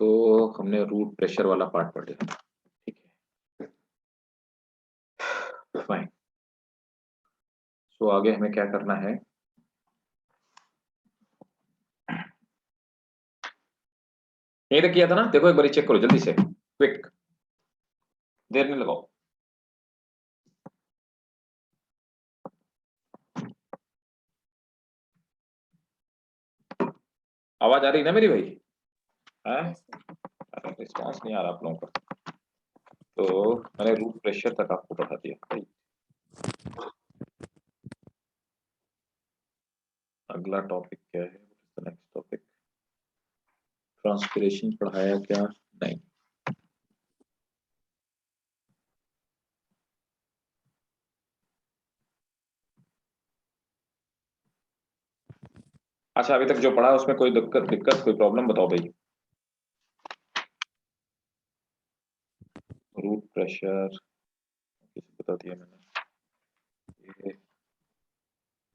तो हमने root pressure वाला पार्ट पढ़ लिया, ठीक है, फाइन। सो आगे हमें क्या करना है, यही तक किया था ना, देखो एक बार चेक करो जल्दी से, क्विक, देर नहीं लगाओ। आवाज आ रही ना मेरी भाई? रिस्पॉन्स नहीं आ रहा आप लोगों का। तो मैंने रूट प्रेशर तक आपको बता दिया। अगला टॉपिक क्या है? नेक्स्ट टॉपिक ट्रांसपिरेशन पढ़ाया क्या? नहीं। अच्छा, अभी तक जो पढ़ा उसमें कोई दिक्कत कोई प्रॉब्लम बताओ भाई। रूट प्रेशर बता दिया मैंने,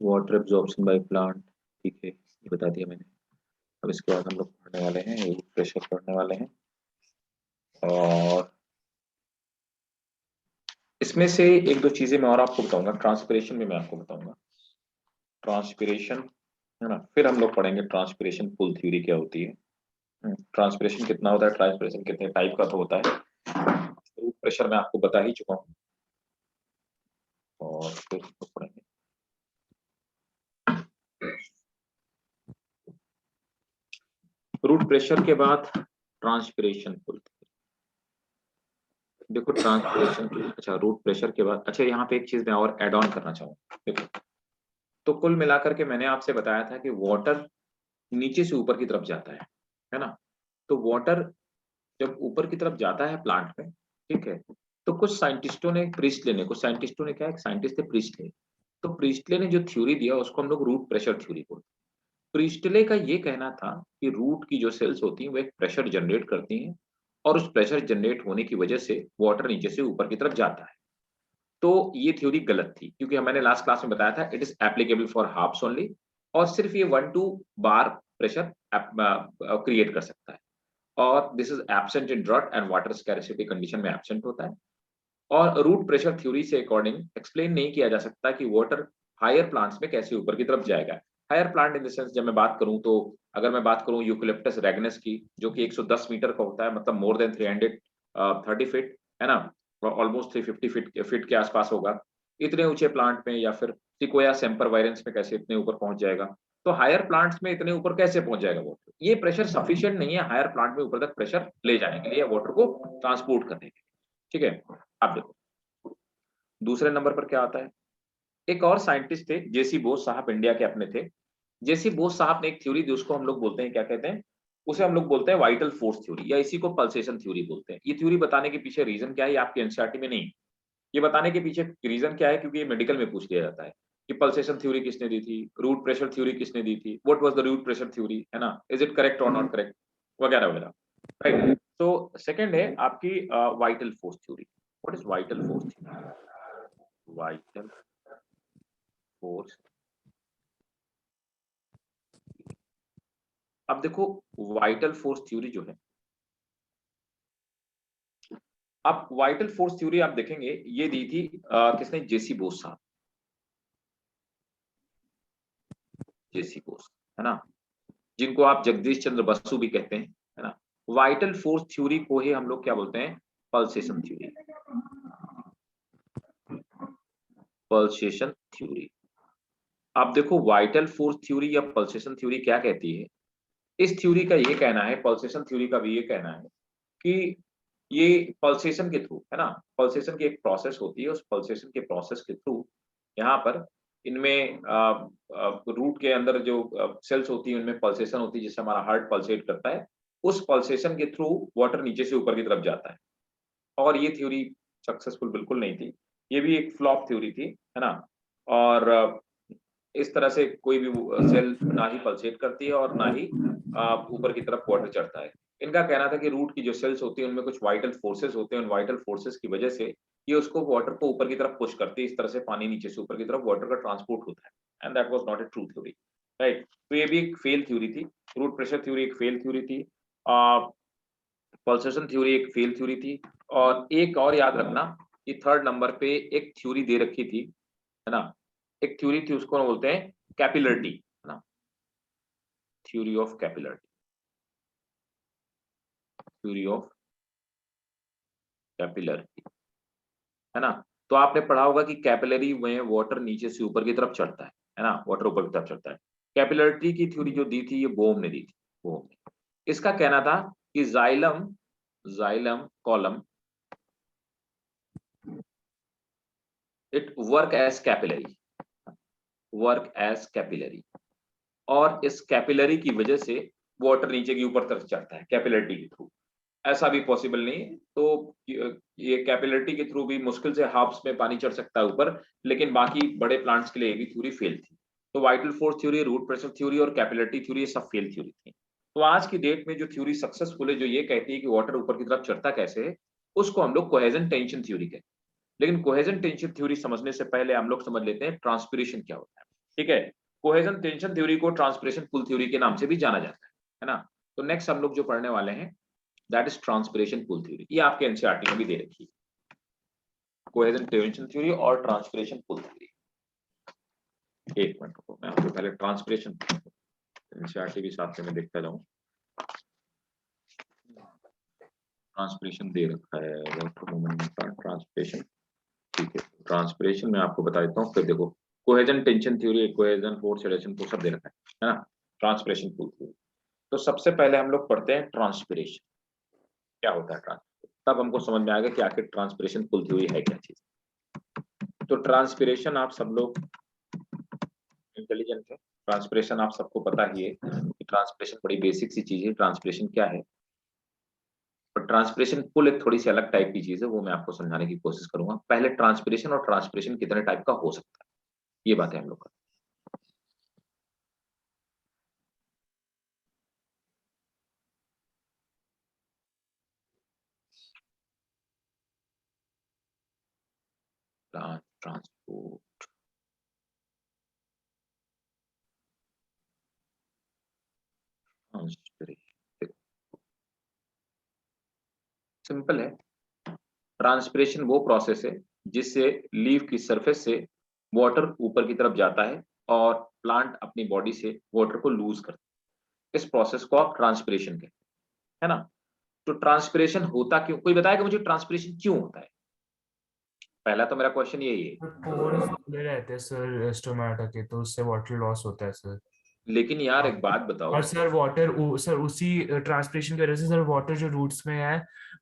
वाटर एब्जॉर्प्शन बाय प्लांट, ठीक है, ये बता दिया मैंने। अब इसके बाद हम लोग पढ़ने वाले हैं, रूट प्रेशर पढ़ने वाले हैं, और इसमें से एक दो चीजें मैं और आपको बताऊंगा, ट्रांसपिरेशन में मैं आपको बताऊंगा ट्रांसपिरेशन, है ना। फिर हम लोग पढ़ेंगे ट्रांसपिरेशन पुल थ्योरी क्या होती है, ट्रांसपिरेशन कितना होता है, ट्रांसपिरेशन कितने टाइप का तो होता है। रूट प्रेशर मैं आपको बता ही चुका हूँ, और फिर हम लोग पढ़ेंगे रूट प्रेशर के बाद ट्रांसपिरेशन पुल। देखो ट्रांसपिरेशन, अच्छा रूट प्रेशर के बाद, अच्छा यहाँ पे एक चीज मैं और ऐड ऑन करना चाहूंगा। देखो, तो कुल मिलाकर के मैंने आपसे बताया था कि वाटर नीचे से ऊपर की तरफ जाता है ना। तो वाटर जब ऊपर की तरफ जाता है प्लांट में, ठीक है, तो कुछ साइंटिस्टों ने, प्रिस्टले ने, कुछ साइंटिस्टों ने, क्या एक साइंटिस्ट थे प्रिस्टले, तो प्रिस्टले ने जो थ्योरी दिया उसको हम लोग रूट प्रेशर थ्योरी बोलते हैं। प्रिस्टले का ये कहना था कि रूट की जो सेल्स होती हैं वो एक प्रेशर जनरेट करती हैं, और उस प्रेशर जनरेट होने की वजह से वाटर नीचे से ऊपर की तरफ जाता है। तो ये थ्योरी गलत थी, क्योंकि मैंने लास्ट क्लास में बताया था it is applicable for harps only, और सिर्फ ये 1-2 बार प्रेशर क्रिएट कर सकता है, और this is absent in drought and water scarcity condition में एब्सेंट होता है। और रूट प्रेशर थ्योरी से अकॉर्डिंग एक्सप्लेन नहीं किया जा सकता कि वाटर हायर प्लांट्स में कैसे ऊपर की तरफ जाएगा। Higher plant in the sense, जब मैं बात करूं तो, अगर मैं बात करूं यूकलिप्टस रेगनस की, जो कि 110 मीटर का होता है, मतलब मोर देन 330 फीट, है ना, ऑलमोस्ट 350 फीट के आसपास होगा, इतने ऊंचे प्लांट में, या फिर सिकोया सेम्पर वायरेंस में कैसे इतने ऊपर पहुंच जाएगा। तो हायर प्लांट्स में इतने ऊपर कैसे पहुंच जाएगा वाटर? ये प्रेशर सफिशिएंट नहीं है हायर प्लांट में ऊपर तक प्रेशर ले जाने के लिए, वाटर को ट्रांसपोर्ट करने के लिए, ठीक है। अब देखो दूसरे नंबर पर क्या आता है, एक और साइंटिस्ट थे, जेसी बोस साहब, इंडिया के अपने थे। जेसी बोस साहब ने एक थ्योरी दी, उसको हम लोग बोलते हैं, क्या कहते हैं उसे, हम लोग बोलते हैं वाइटल फोर्स थ्योरी, या इसी को पल्सेशन थ्योरी बोलते हैं। ये थ्योरी बताने के पीछे रीजन क्या है, ये आपके एनसीईआरटी में नहीं, ये बताने के पीछे रीजन क्या है, क्योंकि ये मेडिकल में पूछ लिया जाता है कि पल्सेशन थ्योरी किसने दी थी, रूट प्रेशर थ्योरी किसने दी थी, what was the root pressure theory, है ना, इज इट करेक्ट और नॉट करेक्ट, वगैरह वगैरह, राइट। तो सेकंड है आपकी vital force theory. What is vital force theory? Vital force, अब देखो वाइटल फोर्स थ्योरी जो है, आप वाइटल फोर्स थ्योरी आप देखेंगे, ये दी थी किसने, जेसी बोस साहब, जेसी बोस, है ना, जिनको आप जगदीश चंद्र बसु भी कहते हैं, है ना। वाइटल फोर्स थ्योरी को ही हम लोग क्या बोलते हैं, पल्सेशन थ्योरी, पल्सेशन थ्योरी। आप देखो वाइटल फोर्स थ्योरी या पल्सेशन थ्योरी क्या कहती है, इस थ्योरी का ये कहना है, पल्सेशन थ्योरी का भी ये कहना है कि ये पल्सेशन के थ्रू, है ना, पल्सेशन की एक प्रोसेस होती है, उस पल्सेशन के प्रोसेस के थ्रू यहाँ पर इनमें रूट के अंदर जो सेल्स होती है उनमें पल्सेशन होती है, जिससे हमारा हार्ट पल्सेट करता है, उस पल्सेशन के थ्रू वाटर नीचे से ऊपर की तरफ जाता है। और ये थ्योरी सक्सेसफुल बिल्कुल नहीं थी, ये भी एक फ्लॉप थ्योरी थी, है ना। और इस तरह से कोई भी सेल ना ही पल्सेट करती है और ना ही ऊपर की तरफ वाटर चढ़ता है। इनका कहना था कि रूट की जो सेल्स होती है उनमें कुछ वाइटल फोर्सेस होते हैं, उन वाइटल फोर्सेस की वजह से ये उसको वाटर को ऊपर की तरफ पुश करती है, इस तरह से पानी नीचे से ऊपर की तरफ वाटर का ट्रांसपोर्ट होता है, and that was not a true theory, right. तो ये भी एक फेल थ्योरी थी, रूट प्रेशर थ्योरी एक फेल थ्योरी थी। पल्सेशन थ्योरी एक फील्ड थ्योरी थी, और एक और याद रखना कि थर्ड नंबर पे एक थ्योरी दे रखी थी, है ना, एक थ्योरी थी, उसको बोलते हैं कैपिलरिटी, है ना, theory of capillarity, theory of capillarity, है ना। तो आपने पढ़ा होगा कि कैपिलरी में वाटर नीचे से ऊपर की तरफ चढ़ता है ना, वाटर ऊपर की तरफ चढ़ता है। कैपिलरिटी की थ्योरी जो दी थी ये बोम ने दी थी, बोम ने। इसका कहना था कि xylem, xylem column it work as capillary, work as capillary, और इस कैपिलरी की वजह से वाटर नीचे की ऊपर तरफ चढ़ता है कैपिलरिटी के थ्रू। ऐसा भी पॉसिबल नहीं है, तो ये कैपिलरिटी के थ्रू भी मुश्किल से हाफ्स में पानी चढ़ सकता है ऊपर, लेकिन बाकी बड़े प्लांट्स के लिए ये भी थ्योरी फेल थी। तो vital force theory, root pressure theory और कैपिलरिटी थ्योरी ये सब फेल थ्योरी थी। तो आज की डेट में जो थ्योरी सक्सेसफुल है, जो ये कहती है कि वाटर ऊपर की तरफ चढ़ता कैसे है, उसको हम लोग कोहेजन टेंशन थ्योरी कहते हैं। लेकिन कोहेजन टेंशन थ्योरी समझने से पहले हम लोग समझ लेते हैं ट्रांसपिरेशन क्या होता है। ठीक है, कोहेजन टेंशन थ्योरी को ट्रांसपिरेशन पुल थ्योरी के नाम से भी जाना जाता है ना। तो नेक्स्ट हम लोग जो पढ़ने वाले हैं that is transpiration pull theory. ये आपके एनसीईआरटी में भी दे रखी है, कोहेजन टेंशन थ्योरी और ट्रांसपिरेशन पुल थ्योरी। एक मिनट रुको, मैं आपको पहले ट्रांसपिरेशन एनसीईआरटी भी साथ में देखता जाऊं। ट्रांसपिरेशन दे रखा है, वाटर मूवमेंट का ट्रांसपिरेशन। ठीक है, ट्रांसपिरेशन में आपको बता देता हूँ, फिर देखो cohesion tension theory, cohesion force relation को सब दे रखा है ना, ट्रांसपिरेशन पुल थ्योरी। तो सबसे पहले हम लोग पढ़ते हैं ट्रांसपिरेशन क्या होता है, ट्रांसपिरेशन, तब हमको समझ में आएगा कि आखिर ट्रांसपिरेशन पुल थ्योरी है क्या चीज। तो ट्रांसपिरेशन, आप सब लोग इंटेलिजेंट है, ट्रांसपिरेशन आप सबको पता ही है कि ट्रांसपिरेशन बड़ी बेसिक सी चीज है, ट्रांसपिरेशन क्या है। पर ट्रांसपिरेशन पुल एक थोड़ी सी अलग टाइप की चीज है, वो मैं आपको समझाने की कोशिश करूंगा। पहले ट्रांसपिरेशन और ट्रांसपिरेशन कितने टाइप का हो सकता है, ये बातें हम लोग करें। ट्रांसपोर्ट, ट्रांसपिरेशन सिंपल है। ट्रांसपिरेशन वो प्रोसेस है जिससे लीफ की सरफेस से वाटर ऊपर की तरफ जाता है और प्लांट अपनी बॉडी से वाटर को लूज करता है। इस प्रोसेस को आप ट्रांसपिरेशन कहते हैं, है ना। तो ट्रांसपिरेशन होता क्यों, कोई बताएगा मुझे ट्रांसपिरेशन क्यों होता है? पहला तो मेरा क्वेश्चन यही है। पोर्स खुले रहते हैं सर स्टोमेटा के, तो उससे वाटर लॉस होता है सर। लेकिन यार एक बात बताओ। और सर सर उसी ट्रांसपिरेशन की वजह से सर वाटर जो रूट्स में है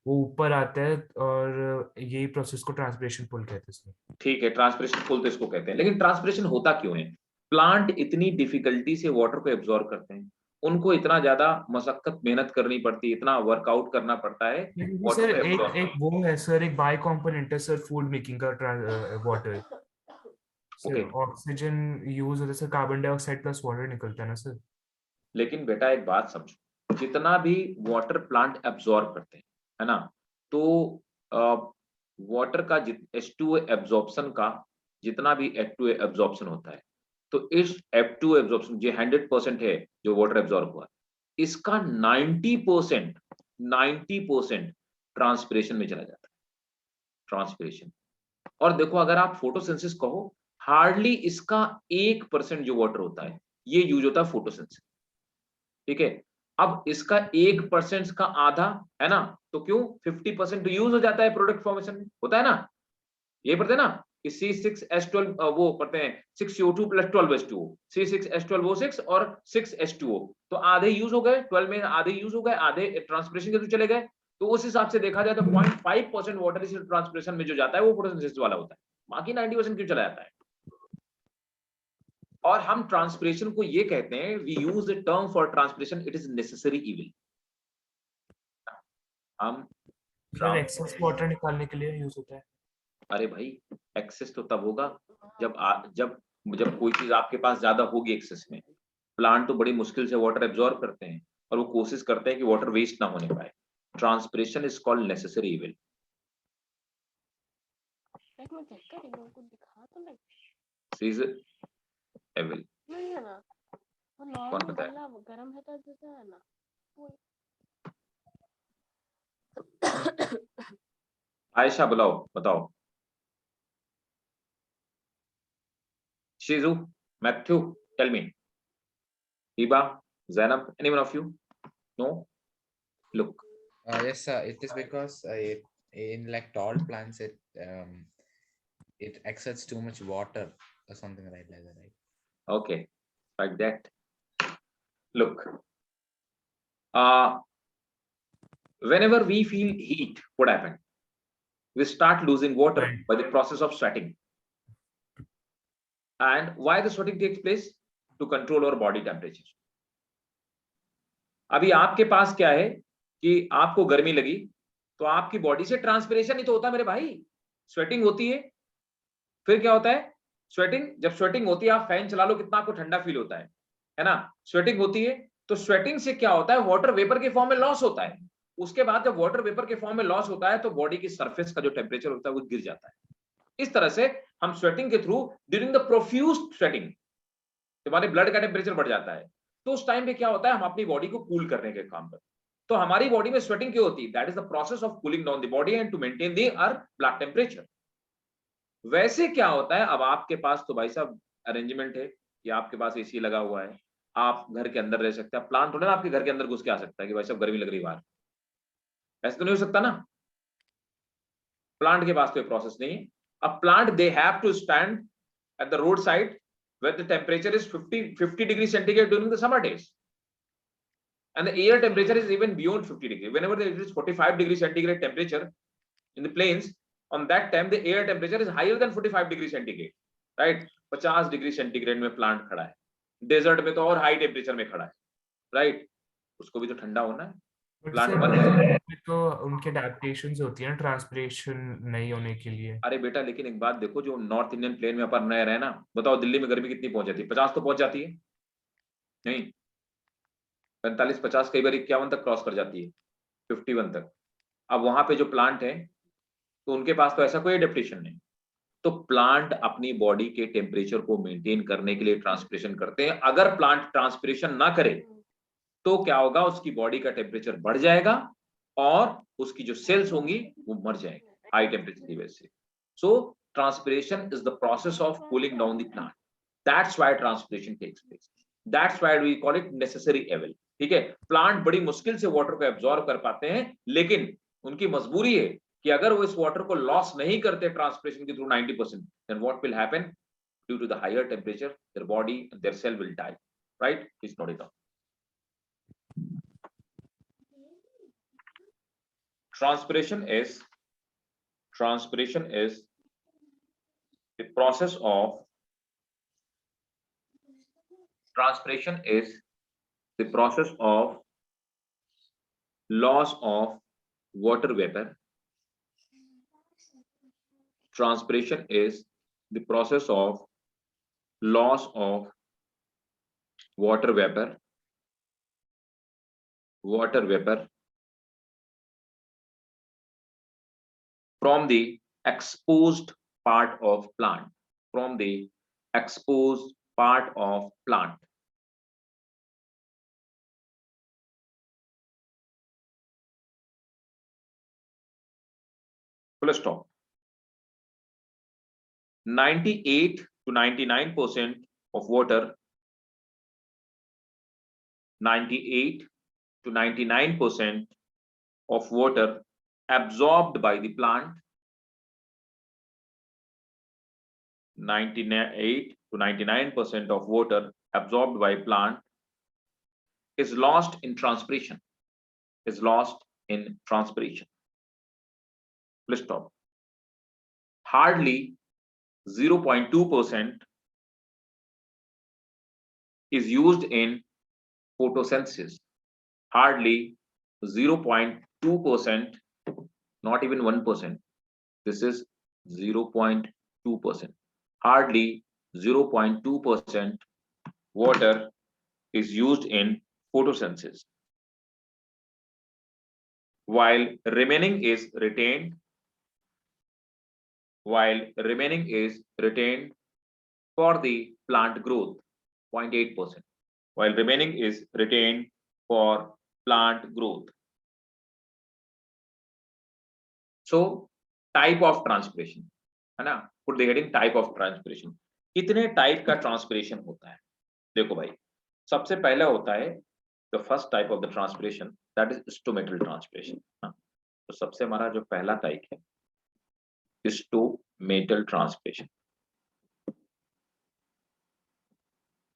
वो ऊपर आता है, और यही प्रोसेस को ट्रांसपिरेशन पुल कहते हैं सर। ठीक है, ट्रांसपिरेशन पुल तो इसको कहते हैं, लेकिन ट्रांसपिरेशन होता क्यों है? प्लांट इतनी डिफिकल्टी से वाटर को एब्जॉर्ब करते हैं, उनको इतना ज्यादा मशक्कत मेहनत करनी पड़ती है, इतना वर्कआउट करना पड़ता है लेकिन वाटर सर को एक एब्जॉर्ब एक करने। वो है सर, एक बाई कॉम्पोनेंट है सर फूड मेकिंग का, water. Sir okay, oxygen use होता है sir, carbon dioxide plus water निकलता है ना सर। लेकिन बेटा एक बात समझो, जितना भी वाटर प्लांट एब्जॉर्ब करते हैं, है ना, तो वाटर का H2O एब्जॉर्प्शन का जितना भी H2O एब्जॉर्प्शन होता है, तो इस H2O एब्जॉर्प्शन जो 100% है, जो वाटर एब्जॉर्ब हुआ, इसका 90% 90% ट्रांसपिरेशन में चला जाता है, ट्रांसपिरेशन। और देखो अगर आप फोटोसिंथेसिस कहो, हार्डली इसका 1% जो वाटर होता है ये यूज होता है फोटोसिंथेसिस। ठीक है, अब इसका 1% का आधा, है ना, तो क्यों 50% यूज हो जाता है प्रोडक्ट फॉर्मेशन में, होता है ना। ये पढ़ते हैं ना कि C6H12, वो पढ़ते हैं 6CO2 प्लस 12H2O, C6H12O6 और 6H2O, तो आधे यूज हो गए, 12 में आधे यूज हो गए, आधे ट्रांसपिरेशन के थ्रू चले गए। तो उस हिसाब से देखा जाए तो 0.5% वाटर इस ट्रांसपिरेशन में जो जाता है वो फोटोसिंथेसिस वाला होता है, बाकी 90% क्यों चला जाता है। और हम ट्रांसपिरेशन को ये कहते हैं, we use the term for transpiration, it is necessary evil. हम सर ट्रांस एक्सेस वाटर निकालने के लिए यूज होता है। अरे भाई, एक्सेस तो तब होगा जब जब कोई चीज आपके पास ज्यादा होगी एक्सेस में। प्लांट तो बड़ी मुश्किल से वाटर एब्जॉर्ब करते हैं और वो कोशिश करते हैं कि वाटर वेस्ट ना होने पाए। Transpiration is called necessary evil. एक मैं चेक कर रही हूँ, कुछ दिखा तो नहीं। सीज एविल नहीं है ना, वो कौन नॉर्मल बताया? गला गर्म है तो जैसा है ना वो। आयशा बुलाओ, बताओ। Shiju, Mathew, tell me. Hiba, Zainab, anyone of you? No? Look. Yes, sir. It is because in like tall plants, it exerts too much water or something like that, right? Okay, like that. Look. Whenever we feel heat, what happens? We start losing water Right. by the process of sweating. And why the sweating takes place? To control our body temperature. अभी आपके पास क्या है कि आपको गर्मी लगी तो आपकी बॉडी से ट्रांसपिरेशन ही तो होता है मेरे भाई, स्वेटिंग होती है। फिर क्या होता है? स्वेटिंग, जब स्वेटिंग होती है आप फैन चला लो कितना आपको ठंडा फील होता है ना? स्वेटिंग होती है तो स्वेटिंग से क्या होता है? वाटर वेपर के फॉर्म में लॉस होता है। उसके बाद जब वाटर वेपर के फॉर्म में लॉस होता है तो बॉडी की सरफेस का जो टेम्परेचर होता है वो गिर जाता है। इस तरह से हम स्वेटिंग के through during the profuse sweating हमारे ब्लड का टेम्परेचर बढ़ जाता है। तो उस टाइम पे क्या होता है? हम अपनी बॉडी को कूल करने के काम करते हैं। तो हमारी बॉडी में स्वेटिंग क्यों होती है? That is the process of cooling down the body and to maintain the our blood temperature. वैसे क्या होता है? अब आपके पास तो भाई साहब अरेंजमेंट है कि आपके पास एसी लगा हुआ है, आप घर के अंदर रह सकते हैं। प्लांट थोड़ा ना आपके घर के अंदर घुस के आ सकता है कि भाई साहब गर्मी लग रही है बाहर, ऐसे तो नहीं हो सकता ना। प्लांट के पास तो ये प्रोसेस नहीं है। अब plant they have to stand at the road side where the temperature is 50 degrees centigrade during the summer days, and the air temperature is even beyond 50 degrees. Whenever there is 45 degrees centigrade temperature in the plains, on that time the air temperature is higher than 45 degrees centigrade, right? 50 degree centigrade में plant खड़ा है, desert में तो और high temperature में खड़ा है, right? उसको भी तो ठंडा होना है। प्लांट तो उनके अडैप्टेशंस होती है ना ट्रांसपिरेशन नहीं होने के लिए। अरे बेटा लेकिन एक बात देखो, जो नॉर्थ इंडियन प्लेन में अपन रह रहे हैं ना, बताओ दिल्ली में गर्मी कितनी पहुंच जाती है? 50 तो पहुंच जाती है नहीं? 45 50 कई बार 51 तक क्रॉस कर जाती है, 51 तक। अब वहां पे जो प्लांट है तो उनके पास तो ऐसा कोई एडेप्टेशन नहीं। तो प्लांट अपनी बॉडी के टेम्परेचर को मेंटेन करने के लिए ट्रांसपिरेशन करते हैं। अगर प्लांट ट्रांसपिरेशन ना करे तो क्या होगा? उसकी बॉडी का टेम्परेचर बढ़ जाएगा और उसकी जो सेल्स होंगी वो मर जाएंगी हाई टेम्परेचर की वजह से। So transpiration is the process of cooling down the plant. That's why transpiration takes place, that's why we call it necessary evil. ठीक है, प्लांट बड़ी मुश्किल से वाटर को एब्जॉर्ब कर पाते हैं, लेकिन उनकी मजबूरी है कि अगर वो इस वाटर को लॉस नहीं करते ट्रांसपिरेशन के through 90%, then what will happen? Due to the higher temperature their body and their cell will die, right? Please note it down. Transpiration is the process of loss of water vapor. Transpiration is the process of loss of water vapor from the exposed part of plant, full stop. 98 to 99% of water, 98 to 99% of water absorbed by the plant, 98 to 99% of water absorbed by plant is lost in transpiration, Full stop. Hardly 0.2% is used in photosynthesis. Hardly 0.2%, not even 1%. This is 0.2%. Hardly 0.2% water is used in photosynthesis, while remaining is retained for the plant growth, 0.8%, while remaining is retained for plant growth. So type of transpiration, है ना, put the heading type of transpiration. कितने type का transpiration होता है? देखो भाई, सबसे पहला होता है the first type of the transpiration, that is stomatal transpiration. तो सबसे हमारा जो पहला टाइप है स्टोमेटल ट्रांसपिरेशन।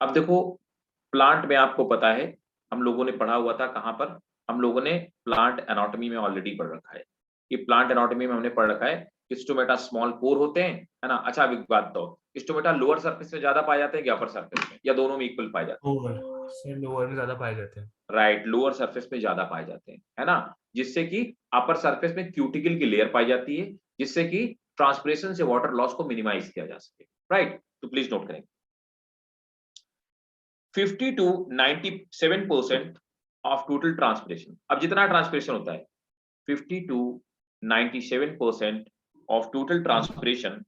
अब देखो, प्लांट में आपको पता है, हम लोगों ने पढ़ा हुआ था, कहां पर? हम लोगों ने प्लांट एनाटॉमी में ऑलरेडी पढ़ रखा है। ये प्लांट एनाटॉमी में हमने पढ़ रखा है कि स्टोमेटा स्मॉल पोर होते हैं, है ना। अच्छा, अब एक बात तो, स्टोमेटा लोअर सरफेस में ज्यादा पाए जाते हैं कि अपर सरफेस में, या दोनों में इक्वल पाए जाते हैं? लोअर में ज्यादा पाए जाते हैं। राइट, लोअर सरफेस में ज्यादा पाए जाते हैं, है ना, जिससे कि अपर सरफेस में क्यूटिकल की लेयर पाई जाती है, जिससे कि ट्रांसपिरेशन से वाटर लॉस को मिनिमाइज किया जा सके। राइट, तो प्लीज नोट करें, 50 to 97% ऑफ टोटल ट्रांसपिरेशन। अब जितना ट्रांसपिरेशन होता है 50 to 97% of total transpiration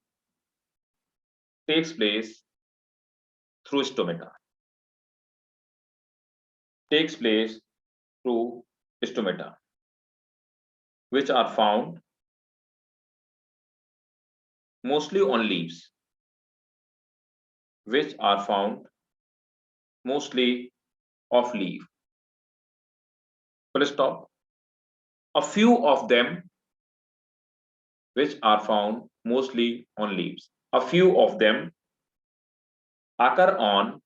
takes place through stomata, takes place through stomata, which are found mostly on leaves, which are found mostly off leaf. Full stop. A few of them which are found mostly on leaves. A few of them occur on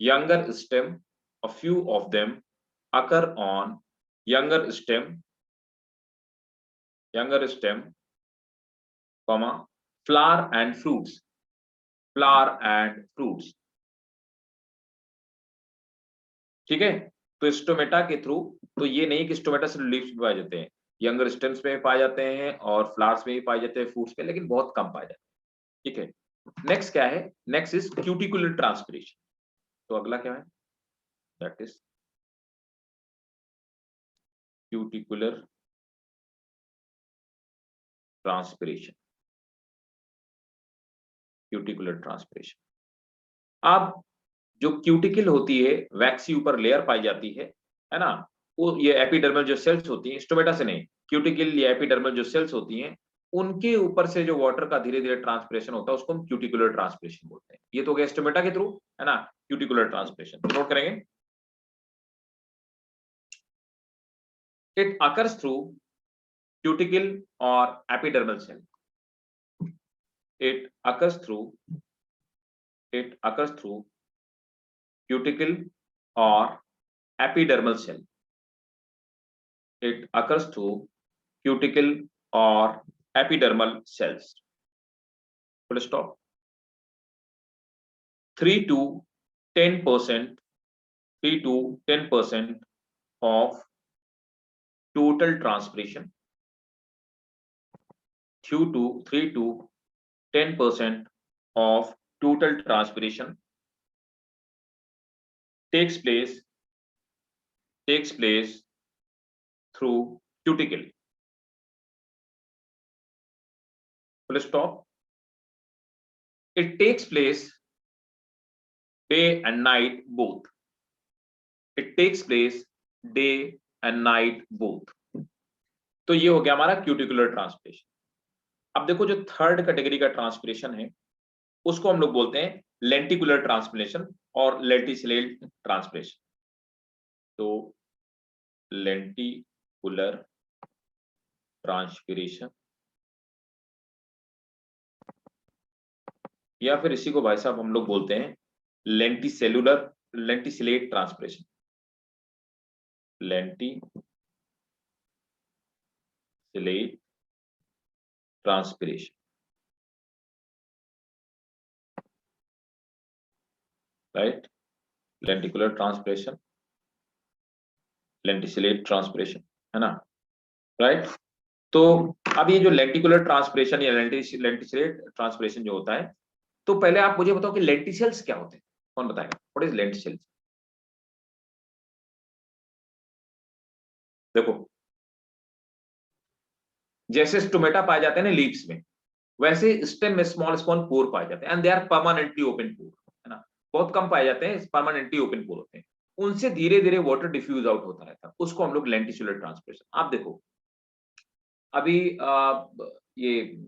younger stem. A few of them occur on younger stem, comma, flower and fruits, flower and fruits. ठीक है, तो stomata के through, तो ये नहीं कि stomata सिर्फ leaves में पाए जाते हैं, यंगर स्टेम्स में पाए जाते हैं और फ्लावर्स में भी पाए जाते हैं, फ्रूट्स में, लेकिन बहुत कम पाए जाते हैं। ठीक है, नेक्स्ट क्या है? Next is cuticular transpiration. तो अगला क्या है? That is cuticular transpiration. Cuticular transpiration. अब जो क्यूटिकल होती है, वैक्सी ऊपर लेयर पाई जाती है ना, वो ये एपिडर्मल जो सेल्स होती हैं, स्टोमेटा से नहीं, क्यूटिकल या एपिडर्मल जो सेल्स होती हैं, उनके ऊपर से जो वाटर का धीरे धीरे ट्रांसपिरेशन होता है, उसको हम क्यूटिकुलर ट्रांसपिरेशन बोलते हैं। ये तो गया स्टोमेटा के थ्रू, है ना, क्यूटिकुलर ट्रांसपिरेशन। नोट करेंगे, इट अकर्स थ्रू क्यूटिकल और epidermal cell. It occurs through cuticle or epidermal cell. It occurs through cuticle or epidermal cells. Full stop. 3 to 10% of total transpiration. 3 to 10% of total transpiration takes place through cuticle. Full stop. It takes place day and night both. It takes place day and night both. तो ये हो गया हमारा cuticular transpiration. अब देखो, जो third category का transpiration है, उसको हम लोग बोलते हैं लेंटिकुलर ट्रांसपिरेशन और लेंटिसिलेट ट्रांसपिरेशन। तो लेंटिकुलर ट्रांसपिरेशन, या फिर इसी को भाई साहब हम लोग बोलते हैं lenticellate transpiration. Lenticellate transpiration, right, lenticular transpiration, lenticellate transpiration, है ना, राइट। तो अब ये जो लेंटिकुलर ट्रांसपिरेशन या लेंटिसिलेट ट्रांसपिरेशन जो होता है, तो पहले आप मुझे बताओ कि लेंटिसेल्स क्या होते हैं? कौन बताएगा? What is lenticels? देखो, जैसे स्टोमेटा पाए जाते हैं ना लीव्स में, वैसे स्टेम में स्मॉल पोर पाए जाते हैं, and they are permanently open pore, है ना, बहुत कम पाए जाते हैं, परमानेंटली ओपन पोर होते हैं, उनसे धीरे धीरे वाटर डिफ्यूज आउट होता रहता है, उसको हम लोग लेंटिकुलर ट्रांसपिरेशन। आप देखो, अभी ये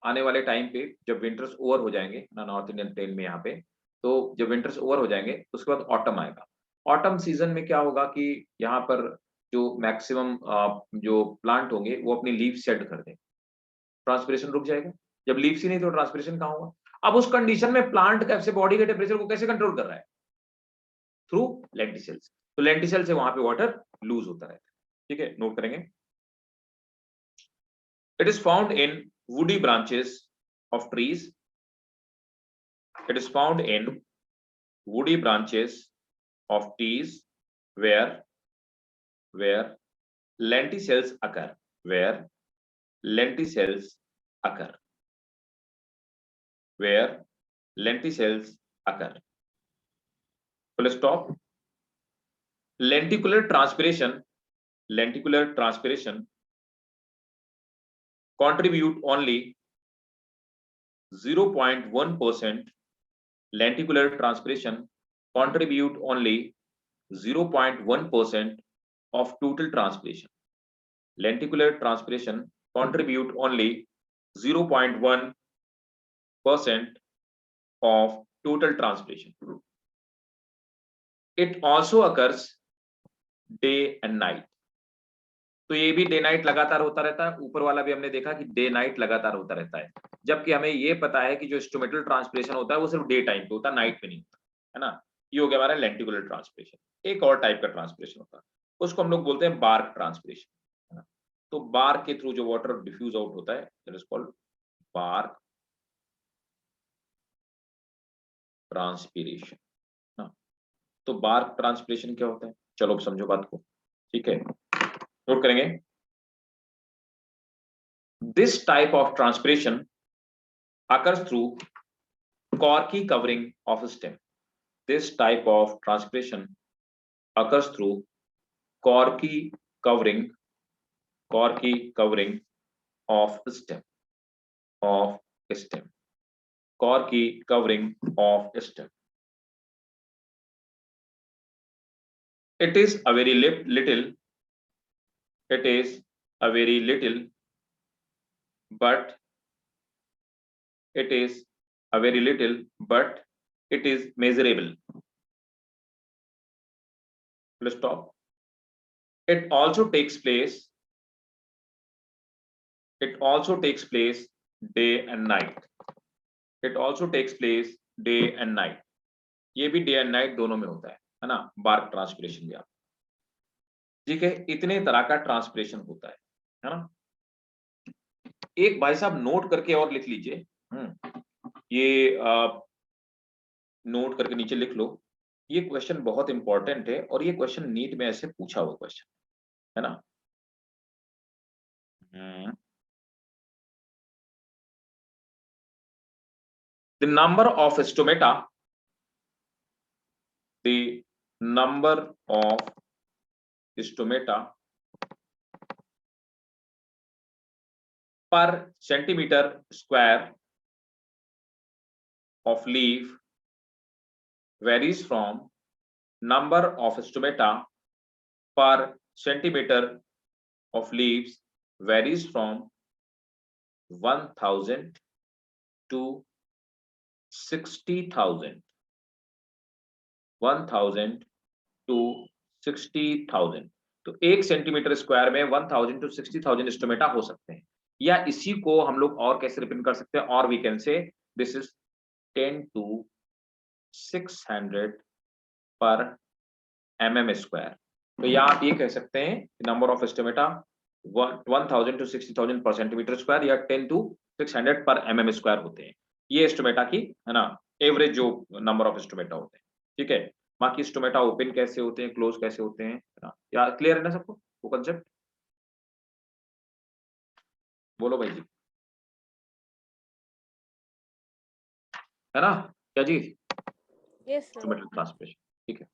आने वाले टाइम पे जब विंटर्स ओवर हो जाएंगे ना, नॉर्थ इंडियन प्लेन में यहाँ पे, तो जब विंटर्स ओवर हो जाएंगे उसके बाद ऑटम आएगा। ऑटम सीजन में क्या होगा कि यहाँ पर जो मैक्सिमम जो प्लांट होंगे वो अपनी लीव शेड कर देंगे, ट्रांसपिरेशन रुक जाएगा। जब लीव्स ही नहीं तो ट्रांसपिरेशन कहाँ होगा? अब उस कंडीशन में प्लांट कैसे बॉडी के टेम्परेचर को कैसे कंट्रोल कर रहा है? Through lenticels. तो लेंटिसेल से वहां पे वाटर लूज होता रहता है। ठीक है, नोट करेंगे। It is found in woody branches of trees. It is found in woody branches of trees where lenticels occur, where lenticels occur, where lenticels occur. Full stop. Lenticular transpiration contribute only 0.1%. Lenticular transpiration contribute only 0.1% of total transpiration. Lenticular transpiration contribute only 0.1% of total transpiration. It also occurs day and night. तो ये भी day night लगातार होता रहता है। ऊपर वाला भी हमने देखा कि डे नाइट लगातार होता रहता है, जबकि हमें ये पता है कि जो स्टोमेटल ट्रांसपिरेशन होता है वो सिर्फ डे टाइम पे होता है, नाइट पे नहीं होता है ना। ये हो गया हमारा लेंटिकुलर ट्रांसपिरेशन। एक और टाइप का ट्रांसपिरेशन होता है, उसको हम लोग बोलते हैं बार्क ट्रांसपिरेशन, है ना। तो बार्क के थ्रू जो वाटर डिफ्यूज आउट होता है that is called bark transpiration ना। तो बार्क ट्रांसपिरेशन क्या होता है? चलो अब समझो बात को, ठीक है, नोट करेंगे। This type of transpiration occurs through corky covering of stem. This type of transpiration occurs through corky covering of stem, corky covering of stem. It is a very little, but it is a very little, but it is measurable. Let's stop. It also takes place day and night. It also takes place day and night. ये भी day and night दोनों में होता है ना, bark transpiration भी आप, ठीक है। इतने तरह का ट्रांसपिरेशन होता है ना। एक भाई साहब नोट करके और लिख लीजिए, ये नोट करके नीचे लिख लो। ये क्वेश्चन बहुत इंपॉर्टेंट है और ये क्वेश्चन नीट में ऐसे पूछा हुआ क्वेश्चन है ना। The number of stomata per centimeter square of leaf varies from number of stomata per centimeter of leaves varies from 1000 to 60,000. 1000 to 60,000। तो 1 सेंटीमीटर स्क्वायर में 1000 to 60,000 स्टोमेटा हो सकते हैं। या इसी को हम लोग और कैसे रिप्रेजेंट कर सकते हैं, और we can say this is 10 to 600 पर mm स्क्वायर। तो या आप ये कह सकते हैं नंबर ऑफ स्टोमेटा 1000 to 60,000 पर सेंटीमीटर स्क्वायर या 10 to 600 पर mm स्क्वायर होते हैं। ये स्टोमेटा की, है ना, एवरेज जो नंबर ऑफ स्टोमेटा होते हैं, ठीक है। बाकी स्टोमेटा ओपन कैसे होते हैं, क्लोज कैसे होते हैं, या क्लियर है ना सबको वो कंसेप्ट? बोलो भाई जी, है ना, क्या जी? Yes sir. स्टोमेटल ट्रांसपिरेशन, ठीक है।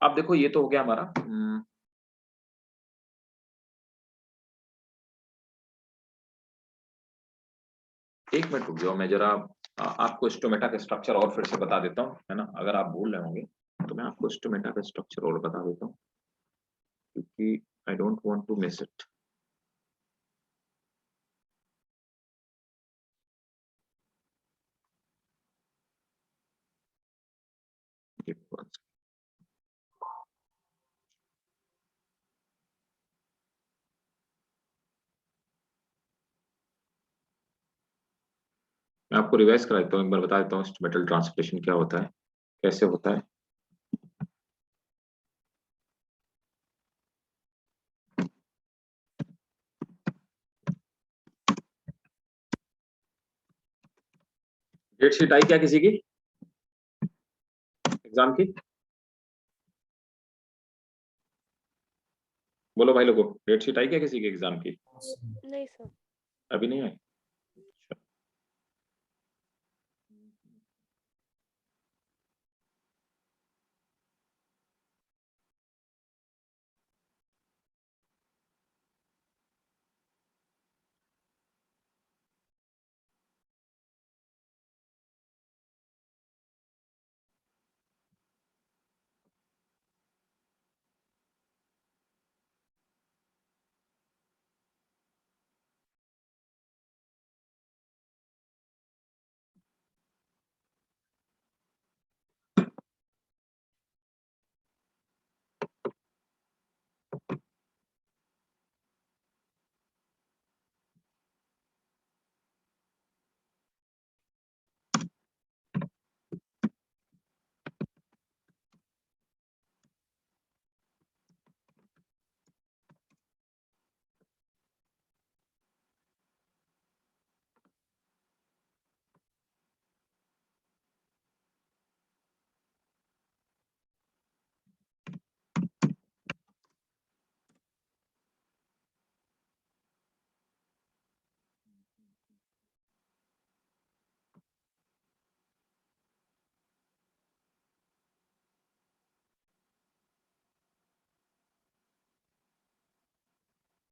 अब देखो ये तो हो गया हमारा एक मिनट रुक जाओ, मैं जरा आपको स्टोमेटा का स्ट्रक्चर और फिर से बता देता हूँ, है ना। अगर आप भूल रहे होंगे तो मैं आपको स्टोमेटा का स्ट्रक्चर और बता देता हूँ, क्योंकि I don't want to miss it. मैं आपको रिवाइज करा देता हूँ, एक बार बता देता हूँ इंस्ट्रूमेंटल ट्रांसलेशन क्या होता है, कैसे होता है। डेट शीट आई क्या किसी की एग्जाम की? बोलो भाई लोगों, डेट शीट आई क्या किसी के एग्जाम की? नहीं सर। अभी नहीं आई।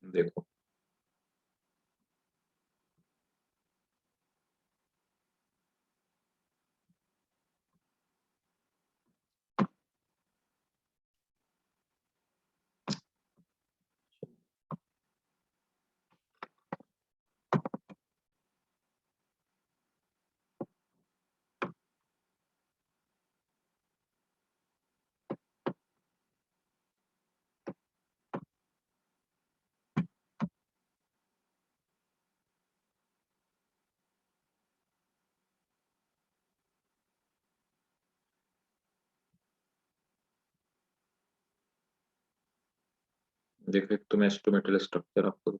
देखो देखो, एक तो मैं इंस्ट्रूमेंटल स्ट्रक्चर आपको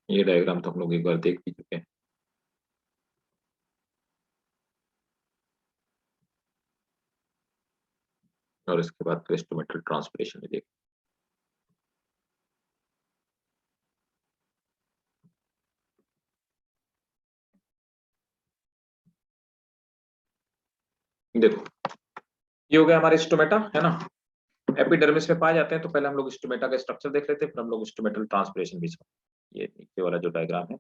ये डायग्राम तो हम लोग एक बार देख भी चुके हैं। और इसके बाद फिर इंस्ट्रूमेंटल ट्रांसलेशन भी देख। देखो, ये हो गया हमारे स्टोमेटा, है ना। एपिडर्मिस में पाए जाते हैं, तो पहले हम लोग स्टोमेटा का स्ट्रक्चर देख लेते हैं, फिर हम लोग स्टोमेटल ट्रांसपिरेशन भी। ये नीचे वाला जो डायग्राम है,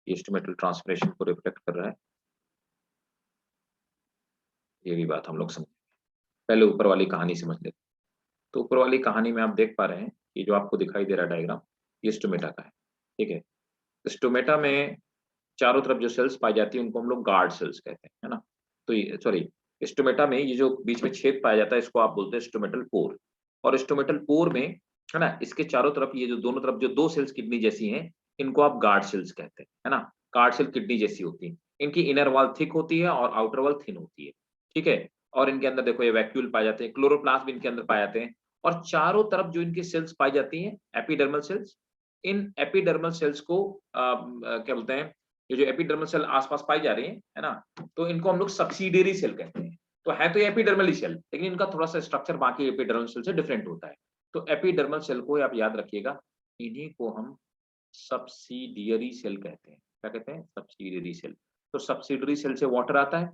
ये स्टोमेटल ट्रांसपिरेशन को रिफ्लेक्ट कर रहा है। ये भी बात हम लोग समझ, पहले ऊपर वाली कहानी समझ लेते। तो ऊपर वाली कहानी में आप देख पा रहे हैं कि जो आपको दिखाई दे रहा है डायग्राम, ये स्टोमेटा का है, ठीक है। स्टोमेटा में चारों तरफ जो सेल्स पाई जाती है उनको हम लोग गार्ड सेल्स कहते हैं, है ना। तो ये सॉरी, स्टोमेटा में ये जो बीच में छेद पाया जाता है इसको आप बोलते हैं स्टोमेटल पोर। और स्टोमेटल पोर में, है ना, इसके चारों तरफ ये जो दोनों तरफ जो दो सेल्स किडनी जैसी हैं, इनको आप गार्ड सेल्स कहते हैं, है ना। गार्ड सेल किडनी जैसी होती है, इनकी इनर वॉल थिक होती है और आउटर वॉल थिन होती है, ठीक है। और इनके अंदर देखो ये वैक्यूल पाए जाते हैं, क्लोरोप्लास्ट भी इनके अंदर पाए जाते हैं। और चारों तरफ जो इनकी सेल्स पाई जाती हैं, एपिडर्मल सेल्स, इन एपिडर्मल सेल्स को क्या बोलते हैं, ये जो एपिडर्मल सेल आसपास पाई जा रही है ना, तो इनको हम लोग सब्सिडियरी सेल कहते हैं। तो है तो ये एपिडर्मल ही सेल, लेकिन इनका थोड़ा सा स्ट्रक्चर बाकी एपिडर्मल सेल से डिफरेंट होता है। तो एपिडर्मल सेल को आप याद रखिएगा, इन्हीं को हम सब्सिडियरी सेल कहते हैं। क्या कहते हैं? Subsidiary cell. तो सब्सिडियरी सेल से वाटर आता है,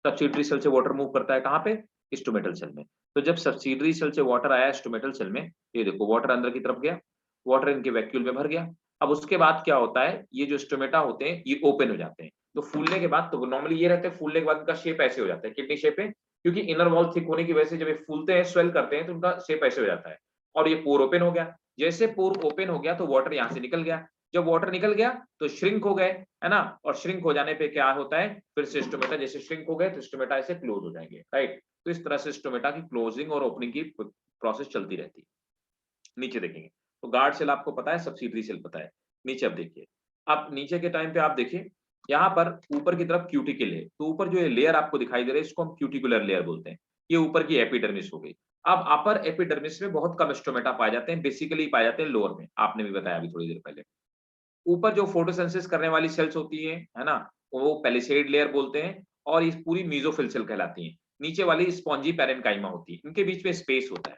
सब्सिडियरी सेल से वाटर मूव करता है कहाँ पे? स्टोमेटल सेल में। तो जब सब्सिडियरी सेल से वाटर आया स्टोमेटल सेल में, ये देखो वाटर अंदर की तरफ गया, वाटर इनके वैक्यूल में भर गया। अब उसके बाद क्या होता है, ये जो स्टोमेटा होते हैं ये ओपन हो जाते हैं। तो फूलने के बाद, तो नॉर्मली ये रहते हैं, फूलने के बाद इनका शेप ऐसे हो जाता है, किडनी शेप है, क्योंकि इनर वॉल थिक होने की वजह से जब ये फूलते हैं, स्वेल करते हैं, तो उनका शेप ऐसे हो जाता है। और ये पोर ओपन हो गया। जैसे पोर ओपन हो गया तो वाटर यहाँ से निकल गया। जब वाटर निकल गया तो श्रिंक हो गए, है ना, और श्रिंक हो जाने पे क्या होता है, फिर से स्टोमेटा जैसे श्रिंक हो गए तो स्टोमेटा ऐसे क्लोज हो जाएंगे, राइट। तो इस तरह से स्टोमेटा की क्लोजिंग और ओपनिंग की प्रोसेस चलती रहती है। नीचे देखेंगे तो गार्ड सेल आपको पता है, सब्सिडरी सेल पता है। नीचे अब देखिए, अब नीचे के टाइम पे आप देखिए यहाँ पर ऊपर की तरफ क्यूटिकल है, तो ऊपर जो ये लेयर आपको दिखाई दे रहा है इसको हम क्यूटिकुलर लेयर बोलते हैं। ये ऊपर की एपिडर्मिस हो गई। अब अपर एपिडर्मिस में बहुत कम स्टोमेटा पाए जाते हैं, बेसिकली पाए जाते हैं लोअर में, आपने भी बताया अभी थोड़ी देर पहले। ऊपर जो फोटोसिंथेसिस करने वाली सेल्स होती है ना, वो पेलिसेड लेयर बोलते हैं और ये पूरी मेसोफिल सेल कहलाती है। नीचे वाली स्पॉन्जी पैरेन्काइमा होती है, इनके बीच में स्पेस होता है।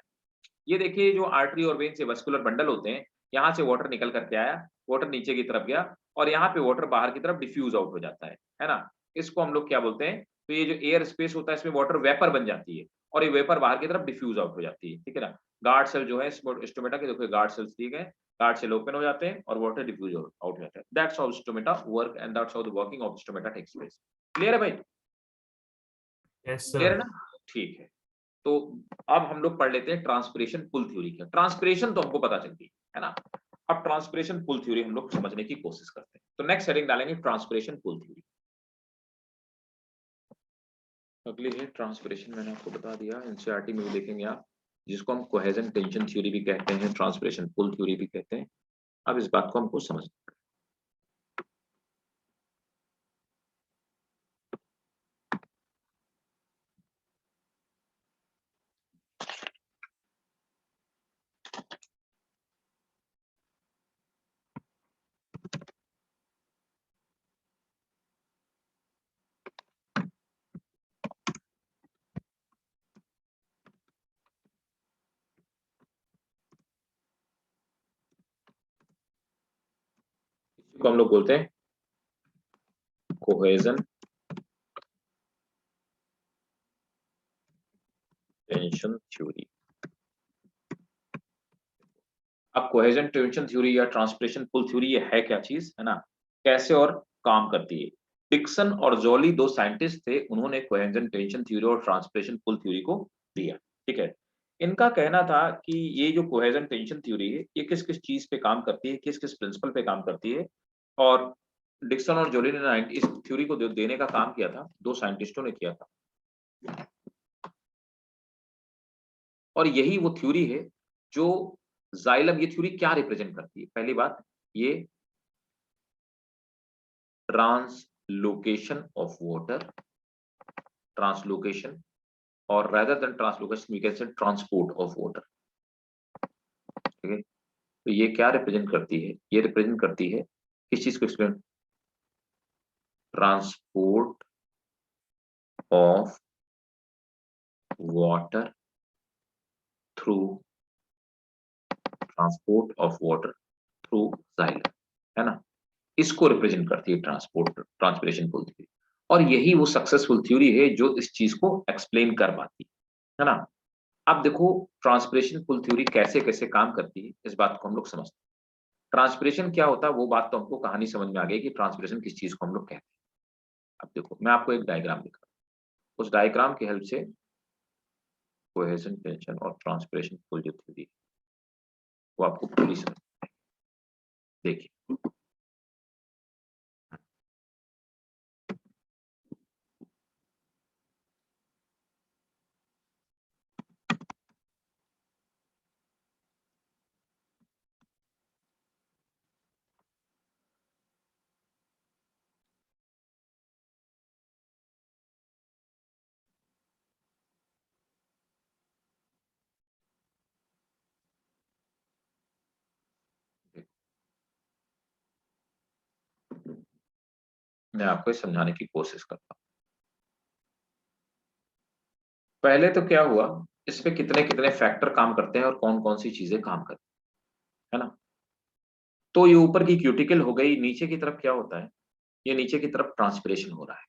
ये देखिए जो आर्टरी और वेन से वस्कुलर बंडल होते हैं, यहाँ से वाटर निकल करके आया, वाटर नीचे की तरफ गया और यहाँ पे वाटर बाहर की तरफ डिफ्यूज आउट हो जाता है ना। इसको हम लोग क्या बोलते हैं, तो ये जो एयर स्पेस होता है इसमें वाटर वेपर बन जाती है और ये वेपर बाहर की तरफ डिफ्यूज आउट हो जाती है, ठीक है ना। गार्ड सेल जो है स्टोमेटा के, देखो गार्ड सेल्स दिए गए, गार्ड सेल ओपन हो जाते हैं और वाटर डिफ्यूज आउट हो जाता है। That's how stomata work and that's how the working of stomata takes place. Clear है भाई? यस क्लियर है सर। ना? ठीक है। तो अब हम लोग पढ़ लेते हैं ट्रांसपिरेशन पुल थ्योरी का। ट्रांसपिरेशन तो हमको पता चलती है ना। अब ट्रांसपिरेशन पुल थ्योरी हम लोग समझने की कोशिश करते हैं। तो नेक्स्ट हेडिंग डालेंगे ट्रांसपिरेशन पुल थ्योरी। अगली है ट्रांसपिरेशन, मैंने आपको बता दिया, एनसीईआरटी में भी देखेंगे आप, जिसको हम कोहेजन टेंशन थ्योरी भी कहते हैं, ट्रांसपिरेशन पुल थ्योरी भी कहते हैं। अब इस बात को हमको समझना है। इसको हम लोग बोलते हैं कोहेजन टेंशन थ्योरी। अब कोहेजन टेंशन थ्योरी या ट्रांसपिरेशन पुल थ्योरी ये है क्या चीज, है ना, कैसे और काम करती है। डिक्सन और जॉली दो साइंटिस्ट थे, उन्होंने कोहेजन टेंशन थ्योरी और ट्रांसपिरेशन पुल थ्योरी को दिया, ठीक है। इनका कहना था कि ये जो कोहेजन टेंशन थ्योरी है ये किस किस चीज पे काम करती है, किस किस प्रिंसिपल पे काम करती है। और डिक्सन और जॉली ने इस थ्योरी को देने का काम किया था, दो साइंटिस्टों ने किया था। और यही वो थ्योरी है जो जाइलम, ये थ्योरी क्या रिप्रेजेंट करती है, पहली बात ये ट्रांसलोकेशन ऑफ वाटर, ट्रांसलोकेशन, और rather than translocation we can say transport of water, ठीक है। तो ये क्या रिप्रेजेंट करती है, ये रिप्रेजेंट करती है किस चीज को, explain, transport of water through, transport of water through xylem, है ना। इसको रिप्रेजेंट करती है ट्रांसपोर्ट ट्रांसपिरेशन पुल थ्योरी। और यही वो सक्सेसफुल थ्योरी है जो इस चीज को एक्सप्लेन कर पाती है ना। अब देखो ट्रांसपिरेशन पुल थ्योरी कैसे कैसे काम करती है, इस बात को हम लोग समझते हैं। ट्रांसपिरेशन क्या होता है वो बात तो हमको कहानी समझ में आ गई कि ट्रांसपिरेशन किस चीज को हम लोग कहते हैं। अब देखो मैं आपको एक डायग्राम दिखा, उस डायग्राम की हेल्प से कोहेजन टेंशन और ट्रांसपिरेशन पुल जो थ्योरी वो आपको पूरी समझ में आएगी। देखिए मैं आपको समझाने की कोशिश करता हूँ। पहले तो क्या हुआ, इस पे कितने कितने फैक्टर काम करते हैं और कौन कौन सी चीजें काम करती है ना। तो ये ऊपर की क्यूटिकल हो गई, नीचे की तरफ क्या होता है, ये नीचे की तरफ ट्रांसपिरेशन हो रहा है।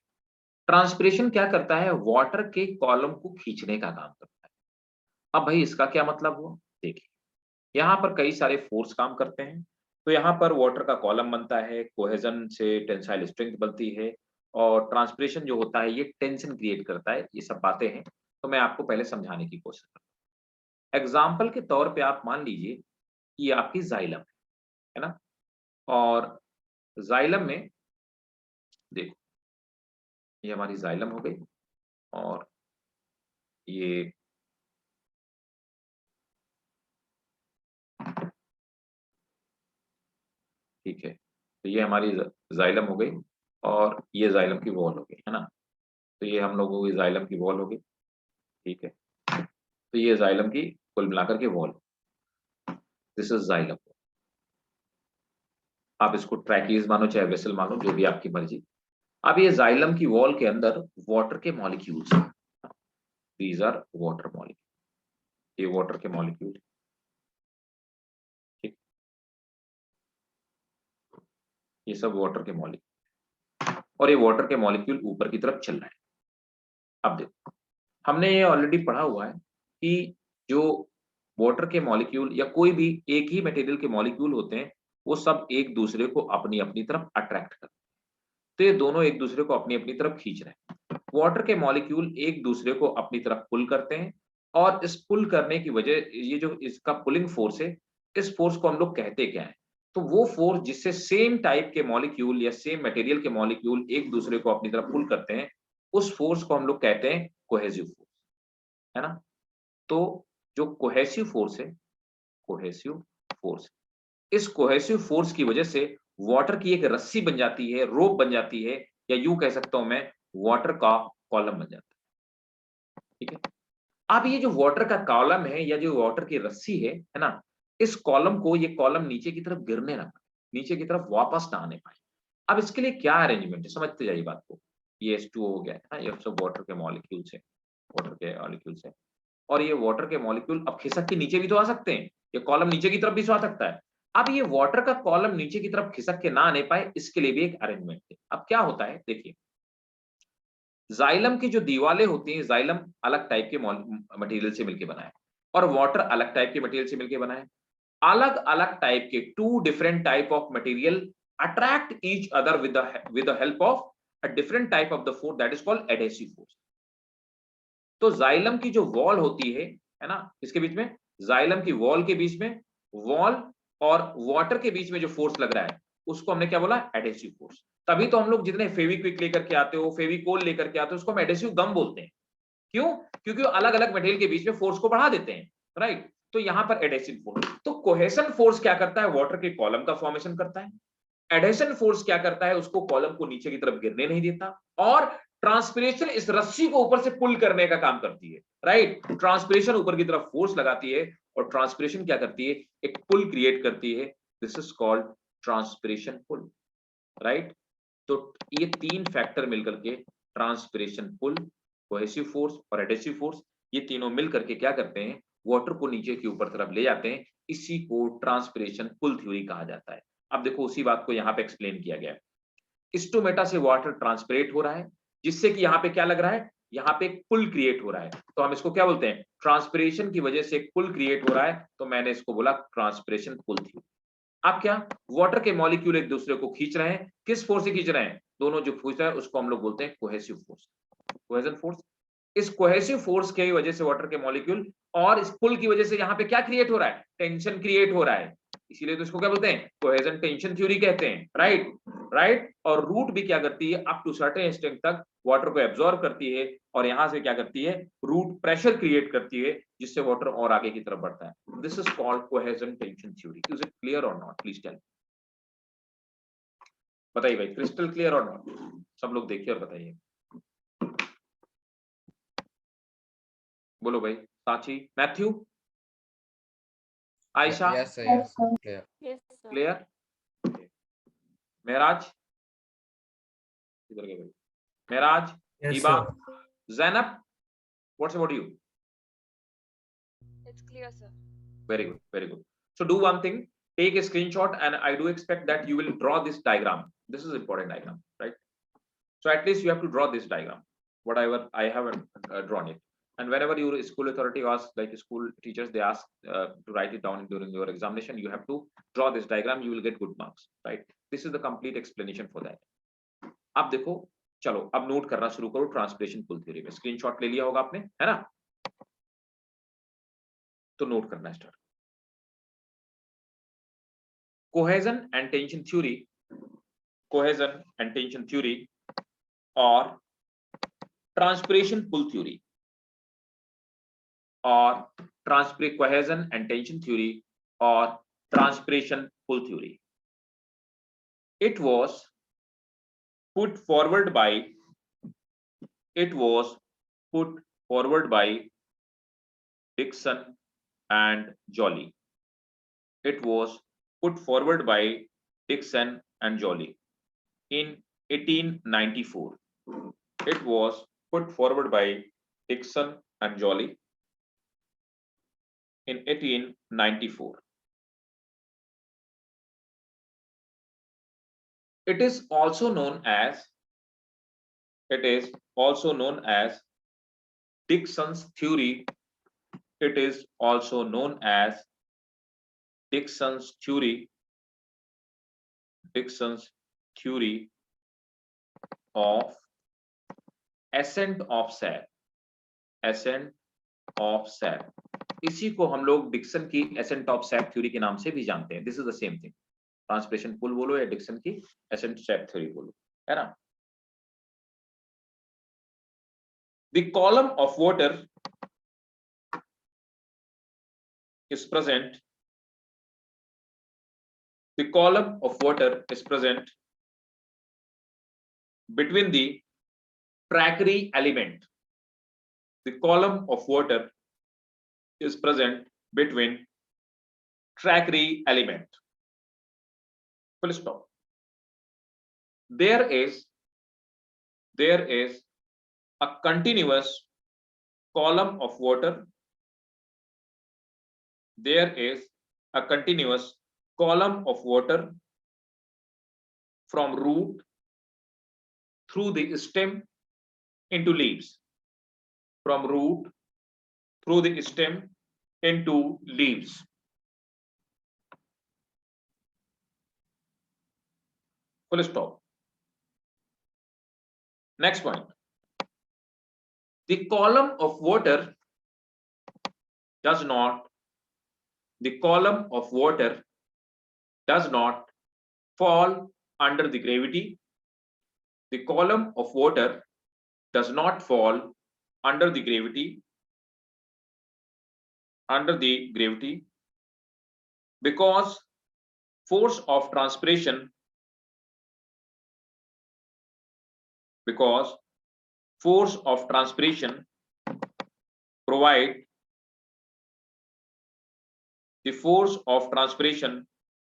ट्रांसपिरेशन क्या करता है, वाटर के कॉलम को खींचने का काम करता है। अब भाई इसका क्या मतलब हुआ, देखिए यहाँ पर कई सारे फोर्स काम करते हैं, तो यहाँ पर वाटर का कॉलम बनता है, कोहेजन से टेंसाइल स्ट्रेंथ बनती है, और ट्रांसपिरेशन जो होता है ये टेंशन क्रिएट करता है, ये सब बातें हैं। तो मैं आपको पहले समझाने की कोशिश करता एग्जाम्पल के तौर पे आप मान लीजिए कि ये आपकी जाइलम है ना, और जाइलम में देखो ये हमारी जाइलम हो गई, और ये ठीक है, तो ये हमारी जाइलम हो गई, और ये जाइलम की वॉल हो गई, है ना। तो ये हम लोगों की जाइलम की वॉल हो गई, ठीक है। तो ये जाइलम की कुल मिलाकर के वॉल, दिस इज जाइलम। आप इसको ट्रैकीज मानो चाहे वेसल मानो, जो भी आपकी मर्जी। अब ये जाइलम की वॉल के अंदर वाटर के मॉलिक्यूल्स हैं, दीज आर वाटर मॉलिक्यूल, ये वाटर के मॉलिक्यूल, ठीक, ये सब वाटर के मॉलिक्यूल, और ये वाटर के मॉलिक्यूल ऊपर की तरफ चल रहा है। अब देखो, हमने ये ऑलरेडी पढ़ा हुआ है कि जो वाटर के मॉलिक्यूल या कोई भी एक ही मटेरियल के मॉलिक्यूल होते हैं, वो सब एक दूसरे को अपनी अपनी तरफ अट्रैक्ट करते हैं। तो ये दोनों एक दूसरे को अपनी अपनी तरफ खींच रहे हैं। वाटर के मॉलिक्यूल एक दूसरे को अपनी तरफ पुल करते हैं, और इस पुल करने की वजह, ये जो इसका पुलिंग फोर्स है, इस फोर्स को हम लोग कहते क्या है? तो वो फोर्स जिससे सेम टाइप के मॉलिक्यूल या सेम मटेरियल के मॉलिक्यूल एक दूसरे को अपनी तरफ पुल करते हैं, उस फोर्स को हम लोग कहते हैं कोहेसिव फोर्स, है ना। तो जो कोहेसिव फोर्स है, कोहेसिव फोर्स, इस कोहेसिव फोर्स की वजह से वाटर की एक रस्सी बन जाती है, रोप बन जाती है, या यूं कह सकता हूं मैं, वाटर का कॉलम बन जाता है, ठीक है। अब ये जो वाटर का कॉलम है या जो वाटर की रस्सी है ना, इस कॉलम को, ये कॉलम नीचे की तरफ गिरने ना पाए, नीचे की तरफ वापस ना आने पाए। अब इसके लिए क्या अरेंजमेंट है, समझते जाइए बात को। ये H2O हो गया है ना, ये सब वाटर के मॉलिक्यूल्स है, वाटर के मॉलिक्यूल्स है, और ये वाटर के मॉलिक्यूल अब खिसक के नीचे भी तो आ सकते हैं, ये कॉलम नीचे की तरफ भी तो आ सकता है। अब ये वाटर का कॉलम नीचे की तरफ खिसक के ना आने पाए, इसके लिए भी एक अरेंजमेंट है। अब क्या होता है देखिए, जाइलम की जो दीवारें होती हैं, जाइलम अलग टाइप के मटेरियल से मिलकर बना है, और वाटर अलग टाइप के मटेरियल से मिलकर बना है। अलग अलग टाइप के two different type of material attract each other with the help of a different type of the force, that is called adhesive force. तो जाइलम की जो वॉल होती है ना, इसके बीच में, जाइलम की वॉल के बीच में, वॉल और वाटर के बीच में जो फोर्स लग रहा है, उसको हमने क्या बोला? Adhesive force. तभी तो हम लोग जितने फेविक्विक लेकर के आते हो, फेविकोल लेकर के आते हो, उसको हम एडहेसिव गम बोलते हैं। क्यों? क्योंकि अलग अलग मटेरियल के बीच में फोर्स को बढ़ा देते हैं, राइट। तो यहां पर एडहेसिव फोर्स, तो कोहेशन फोर्स क्या करता है? वाटर के कॉलम का फॉर्मेशन करता है। एडहेशन फोर्स क्या करता है? उसको कॉलम को नीचे की तरफ गिरने नहीं देता, और ट्रांसपिरेशन इस रस्सी को ऊपर से पुल करने का काम करती है, राइट। ट्रांसपिरेशन ऊपर की तरफ फोर्स लगाती है, और ट्रांसपिरेशन क्या करती है? एक पुल क्रिएट करती है, this is called transpiration pull, right. तो ये तीन फैक्टर मिलकर के, ट्रांसपिरेशन पुल, कोहेसिव फोर्स और एडहेसिव फोर्स, ये तीनों मिलकर के क्या करते हैं? वाटर को नीचे की ऊपर तरफ ले जाते हैं। इसी को ट्रांसपिरेशन पुल थ्योरी कहा जाता है। अब देखो उसी बात को यहाँ पे एक्सप्लेन किया गया है। स्टोमेटा से वाटर ट्रांसपिरेट हो रहा है, जिससे कि यहाँ पे क्या लग रहा है? यहाँ पे एक पुल क्रिएट हो रहा है, तो हम इसको क्या बोलते हैं? ट्रांसपिरेशन की वजह से एक पुल क्रिएट हो रहा है, तो मैंने इसको बोला ट्रांसपिरेशन पुल थ्योरी। अब क्या? वाटर के मॉलिक्यूल एक दूसरे को खींच रहे हैं, किस फोर्स से खींच रहे हैं? दोनों जो फोर्स है उसको हम लोग बोलते हैं कोहेसिव फोर्स, कोहेजन फोर्स। इस कोहेसिव फोर्स की वजह से वाटर के मॉलिक्यूल, और इस पुल की वजह से यहाँ पे क्या क्रिएट हो रहा है? टेंशन क्रिएट हो रहा है, इसीलिए तो इसको क्या बोलते हैं? कोहेजन टेंशन थ्योरी कहते हैं, राइट, राइट। और रूट भी क्या करती है? अप टू सर्टेन एक्सटेंट तक वाटर को एब्जॉर्ब करती है, और यहां से क्या करती है? रूट प्रेशर क्रिएट करती है, जिससे वाटर और आगे की तरफ बढ़ता है। This is called cohesion tension theory. Is it clear और नॉट? प्लीज टेल, बताइए भाई, क्रिस्टल क्लियर और नॉट? सब लोग देखिए और बताइए, बोलो भाई। Sachi, Matthew, Ayesha, Yes, sir. Yes, sir. Clear. Yes, sir. Clear? Maharaj, इधर गए भाई। Maharaj, Yes, Hiba, sir. Zainab, what's about you? It's clear, sir. Very good, very good. So do one thing, take a screenshot, and I do expect that you will draw this diagram. This is important diagram, right? So at least you have to draw this diagram, whatever I haven't drawn it. And whenever your school authority asks, like school teachers, they ask to write it down during your examination, you have to draw this diagram, you will get good marks, right? This is the complete explanation for that. अब देखो, चलो अब note करना शुरू करो transpiration pull theory में। Screenshot ले लिया होगा आपने, है ना? तो नोट करना start. Cohesion and tension theory, cohesion and tension theory और ट्रांसपिरेशन पुल थ्योरी, और cohesion and tension theory or transpiration pull theory. It was put forward by Dixon and Joly. It was put forward by Dixon and Joly in 1894. It was put forward by Dixon and Joly in 1894. It is also known as Dixon's theory. It is also known as Dixon's theory of ascent of sap. Ascent of sap. इसी को हम लोग Dixon की ascent of sap theory के नाम से भी जानते हैं. This is the same thing. Transpiration pull बोलो या डिक्सन की ascent sap theory बोलो, है ना? The column of water is present. The column of water is present between the trachyte element. The column of water is present between trachyte element. Full stop. There is a continuous column of water. There is a continuous column of water from root through the stem into leaves. From root through the stem into leaves. Full stop. Next point. The column of water does not fall under the gravity. The column of water does not fall under the gravity because force of transpiration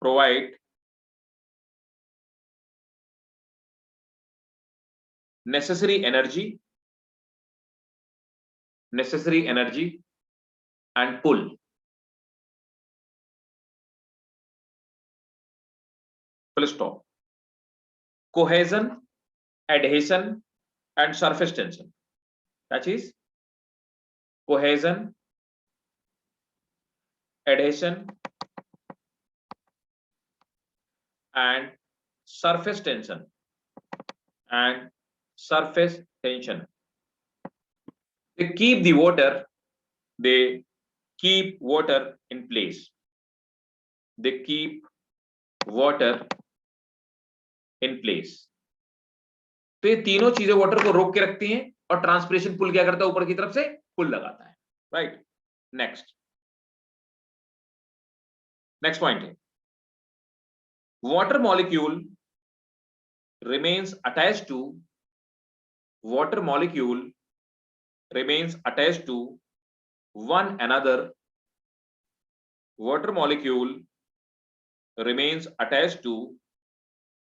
provide necessary energy and pull. Full stop. Cohesion, adhesion and surface tension. That is cohesion, adhesion and surface tension They keep water in place. They keep water in place. तो ये तीनों चीजें water को रोक के रखती हैं और ट्रांसपिरेशन पुल क्या करता है, ऊपर की तरफ से पुल लगाता है, राइट? नेक्स्ट पॉइंट है water molecule remains attached to one another. Water molecule remains attached to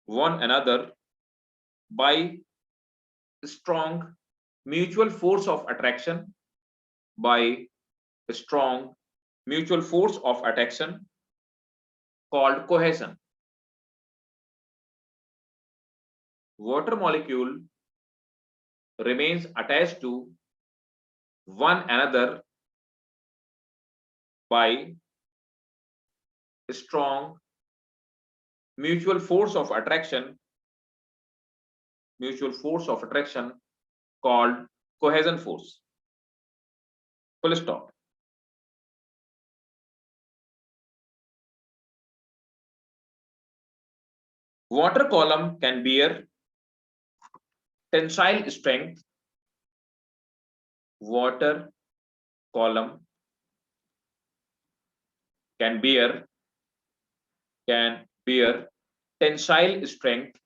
one another by strong mutual force of attraction. Called cohesion. Water molecule remains attached to one another by strong mutual force of attraction called cohesion force. Full stop. Water column can bear tensile strength. Water column can bear tensile strength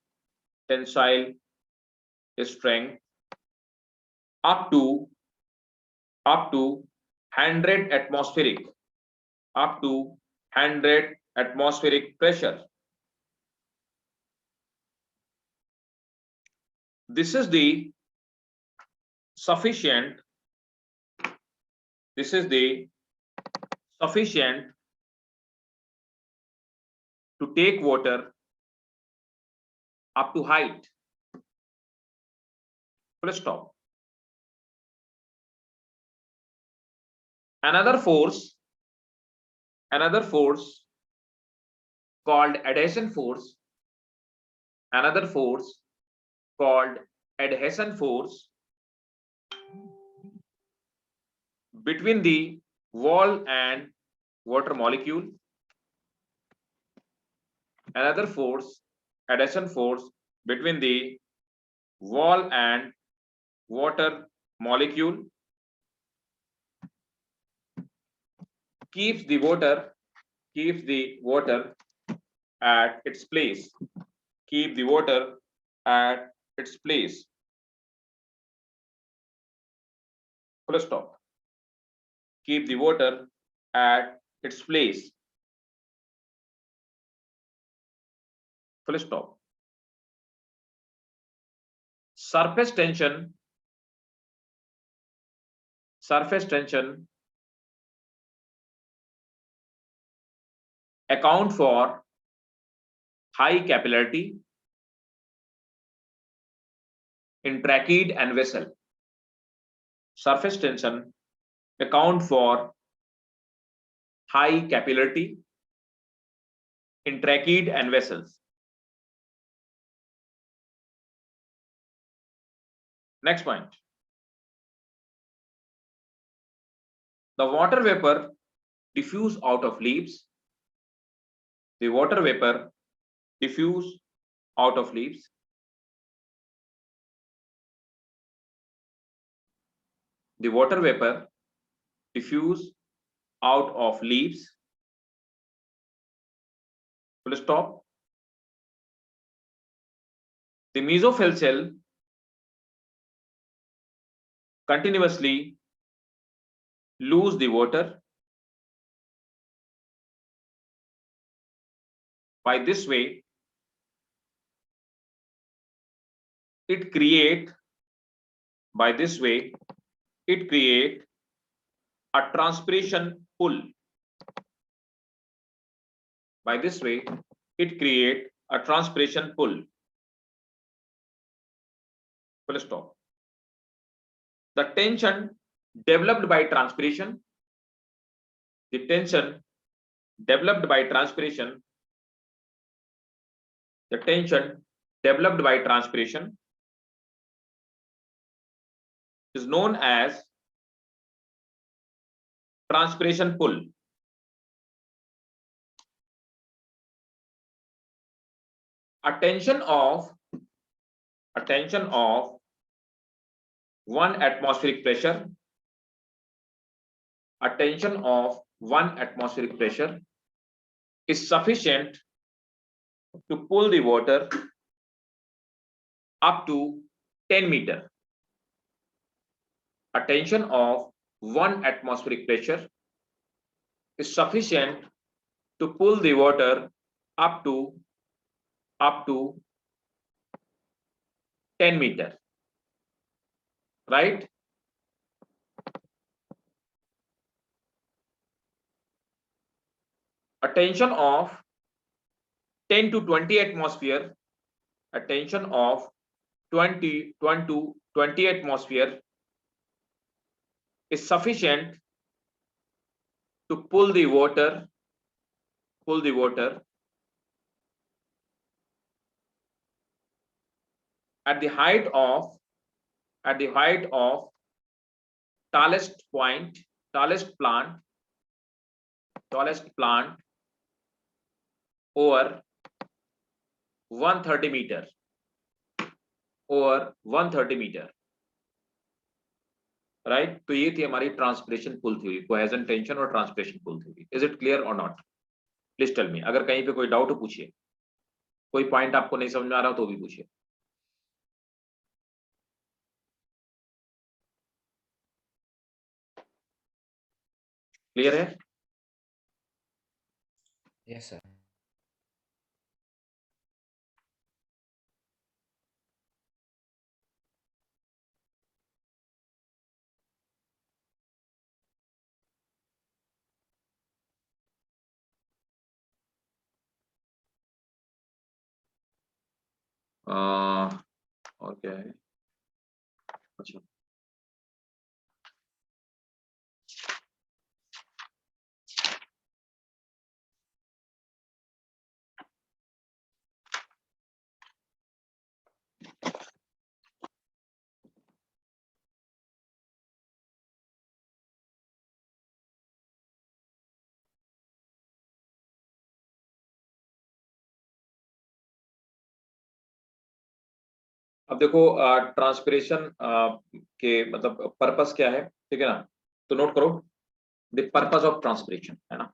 up to 100 atmospheric pressure. This is the sufficient to take water up to height. Full stop. Another force called adhesion force. Between the wall and water molecule. Adhesion force between the wall and water molecule keeps the water at its place. Full stop. Keep the water at its place. Full stop. Surface tension account for high capillarity in trachea and vessel. Surface tension account for high capillarity in trachea and vessels. Next point. The water vapor diffuse out of leaves. The water vapor diffuse out of leaves. The water vapor diffuse out of leaves. Full stop. The mesophyll cell continuously lose the water. By this way, it create a transpiration pull. By this way, it create a transpiration pull. Full stop. The tension developed by transpiration. The tension developed by transpiration is known as transpiration pull. A tension of 1 atmospheric pressure. A tension of 1 atmospheric pressure is sufficient to pull the water up to 10 meters. A tension of 1 atmospheric pressure is sufficient to pull the water up to 10 meters. Right? A tension of 10 to 20 atmosphere, a tension of 20 to 20 atmosphere is sufficient to pull the water at the height of tallest plant over 130 metre और 130 metre, right. तो ये थी हमारी transpiration pull theory, cohesion tension और transpiration pull theory. Is it clear और not? Please tell me, अगर कहीं पे कोई डाउट हो पूछिए, कोई पॉइंट आपको नहीं समझ में आ रहा हो तो भी पूछिए। क्लियर है? Yes, sir. और क्या है? अच्छा, अब देखो ट्रांसपिरेशन के मतलब पर्पस क्या है, ठीक है ना? तो नोट करो, द पर्पस ऑफ ट्रांसपिरेशन, है ना?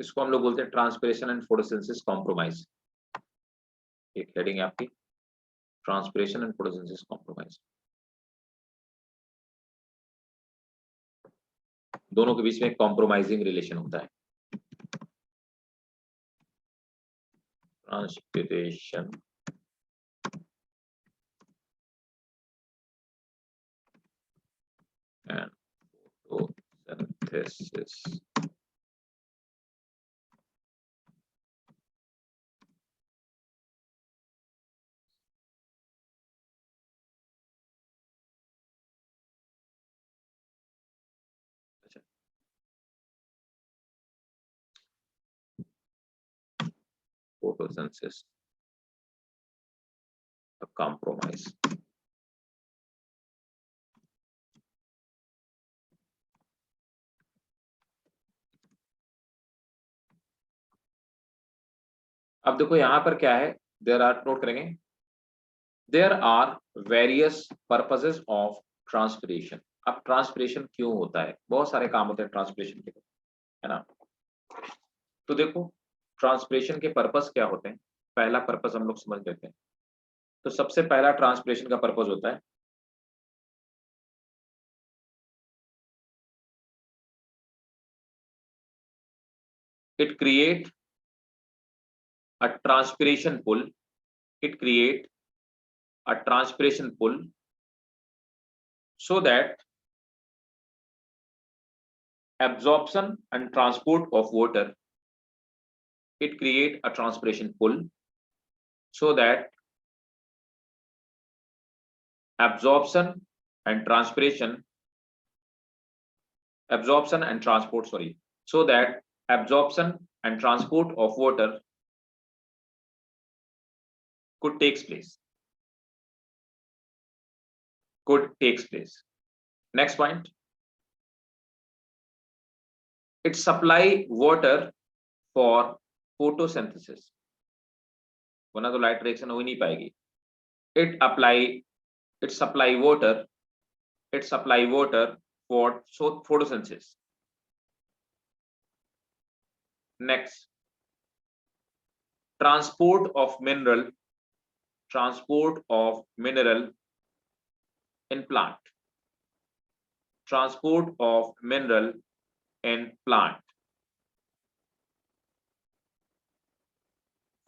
इसको हम लोग बोलते हैं ट्रांसपिरेशन एंड फोटोसिंथेसिस कॉम्प्रोमाइज। एक हेडिंग है आपकी, ट्रांसपिरेशन एंड फोटोसिंथेसिस कॉम्प्रोमाइज। दोनों के बीच में एक कॉम्प्रोमाइजिंग रिलेशन होता है। Transpiration and photosynthesis. photosynthesis, a compromise. अब देखो यहां पर क्या है, देयर आर, नोट करेंगे, there are various purposes of transpiration. अब ट्रांसपिरेशन क्यों होता है? बहुत सारे काम होते हैं ट्रांसपिरेशन के, है ना? तो देखो ट्रांसपिरेशन के पर्पस क्या होते हैं, पहला पर्पस हम लोग समझ लेते हैं। तो सबसे पहला ट्रांसपिरेशन का पर्पस होता है it create a transpiration pull, it create a transpiration pull so that absorption and transport of water, it create a transpiration pull so that absorption and transpiration, absorption and transport, sorry, so that absorption and transport of water could takes place, could takes place. Next point, it supply water for photosynthesis, वरना तो light reaction हो ही नहीं पाएगी। it apply it supply water, it supply water for photosynthesis. Next, transport of mineral, transport of mineral in plant, transport of mineral in plant,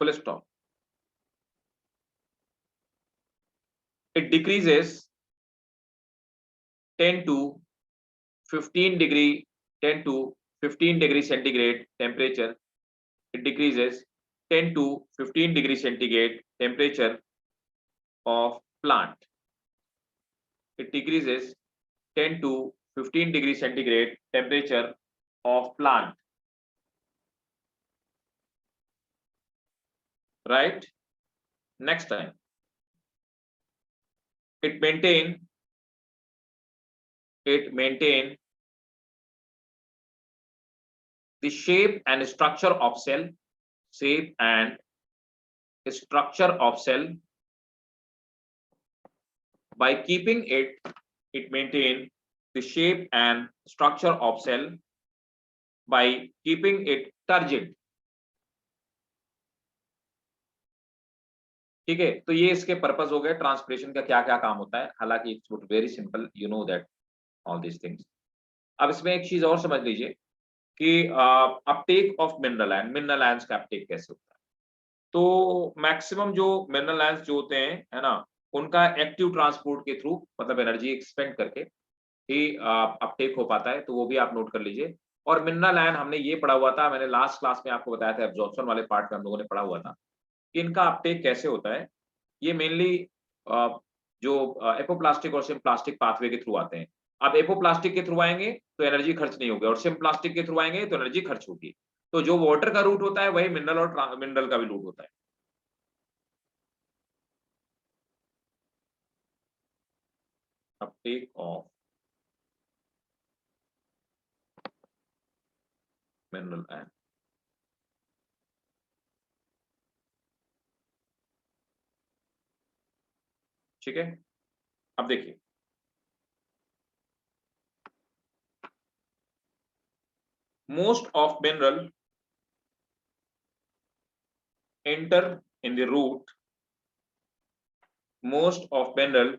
full stop. It decreases 10 to 15 degree 10 to 15 degree centigrade temperature. It decreases 10 to 15 degree centigrade temperature of plant. It decreases 10 to 15 degree centigrade temperature of plant, right? Next time, it maintain the shape and structure of cell, shape and structure of cell. By keeping it maintain the shape and structure of cell. By keeping it turgid. ठीक है, तो ये इसके purpose हो गए। Transpiration का क्या क्या काम होता है, हालांकि it's very simple, you know that all these things. अब इसमें एक चीज और समझ लीजिए कि Uptake of mineral ion, mineral ions का अपटेक कैसे होता है। तो मैक्सिमम जो मिनरल आयंस जो होते हैं, है ना, उनका एक्टिव ट्रांसपोर्ट के थ्रू, मतलब एनर्जी एक्सपेंड करके ही अपटेक हो पाता है, तो वो भी आप नोट कर लीजिए। और मिनरल आयन हमने ये पढ़ा हुआ था, मैंने लास्ट क्लास में आपको बताया था, एब्जॉर्प्शन वाले पार्ट में हम लोगों ने पढ़ा हुआ था कि इनका अपटेक कैसे होता है। ये मेनली जो एपोप्लास्टिक और सिम्प्लास्टिक पाथवे के थ्रू आते हैं। अब एपोप्लास्टिक के थ्रू आएंगे तो एनर्जी खर्च नहीं होगी, और सिम्प्लास्टिक के थ्रू आएंगे तो एनर्जी खर्च होगी। तो जो वाटर का रूट होता है वही मिनरल और मिनरल का भी रूट होता है। अपटेक ऑफ मिनरल आयन, ठीक है। अब देखिए, most of mineral enter in the root. Most of mineral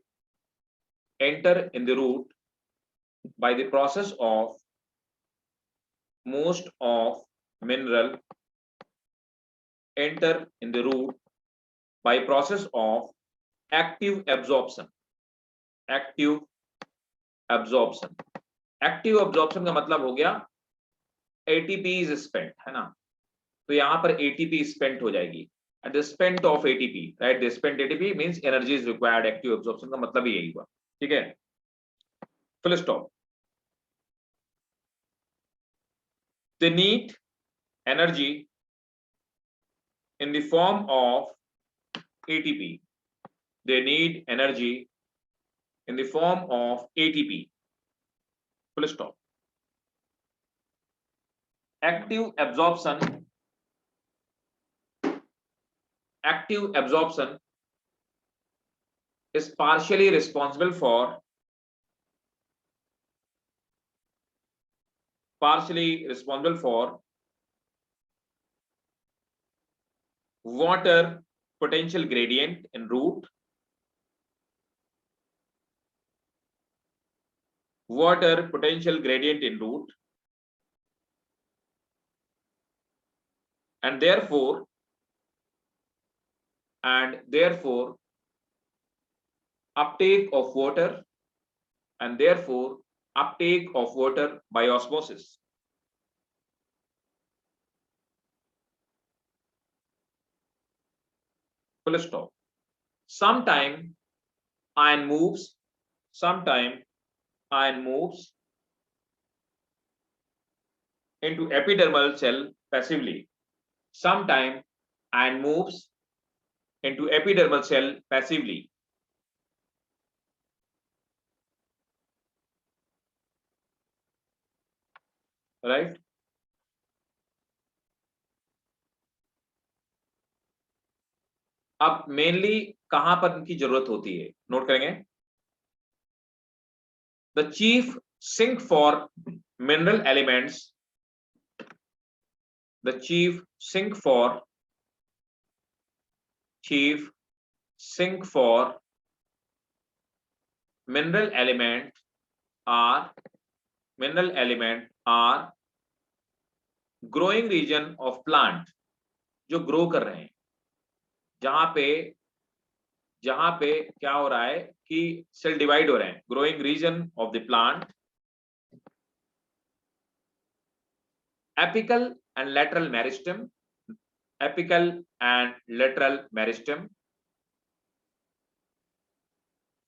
enter in the root by the process of, most of mineral enter in the root by process of active absorption. Active absorption. Active absorption का मतलब हो गया ATP is spent, है ना, तो यहां पर ATP spent हो जाएगी। At the spent of ATP, right? The spent ATP means energy is required. Active absorption का मतलब ही यही हुआ, ठीक है। Full stop. They need energy in the form of ATP. They need energy in the form of ATP. Full stop. Active absorption is partially responsible for water potential gradient in root, water potential gradient in root, and therefore uptake of water, and therefore uptake of water by osmosis. Full stop. Sometime ion moves into epidermal cell passively. Sometime ion moves into epidermal cell passively. Right? अब mainly कहां पर इनकी जरूरत होती है, note करेंगे। The chief sink for mineral elements, the chief sink for mineral element are growing region of plant, जो grow कर रहे हैं, जहां पे क्या हो रहा है कि सेल डिवाइड हो रहे हैं, growing region of the plant, apical and lateral meristem,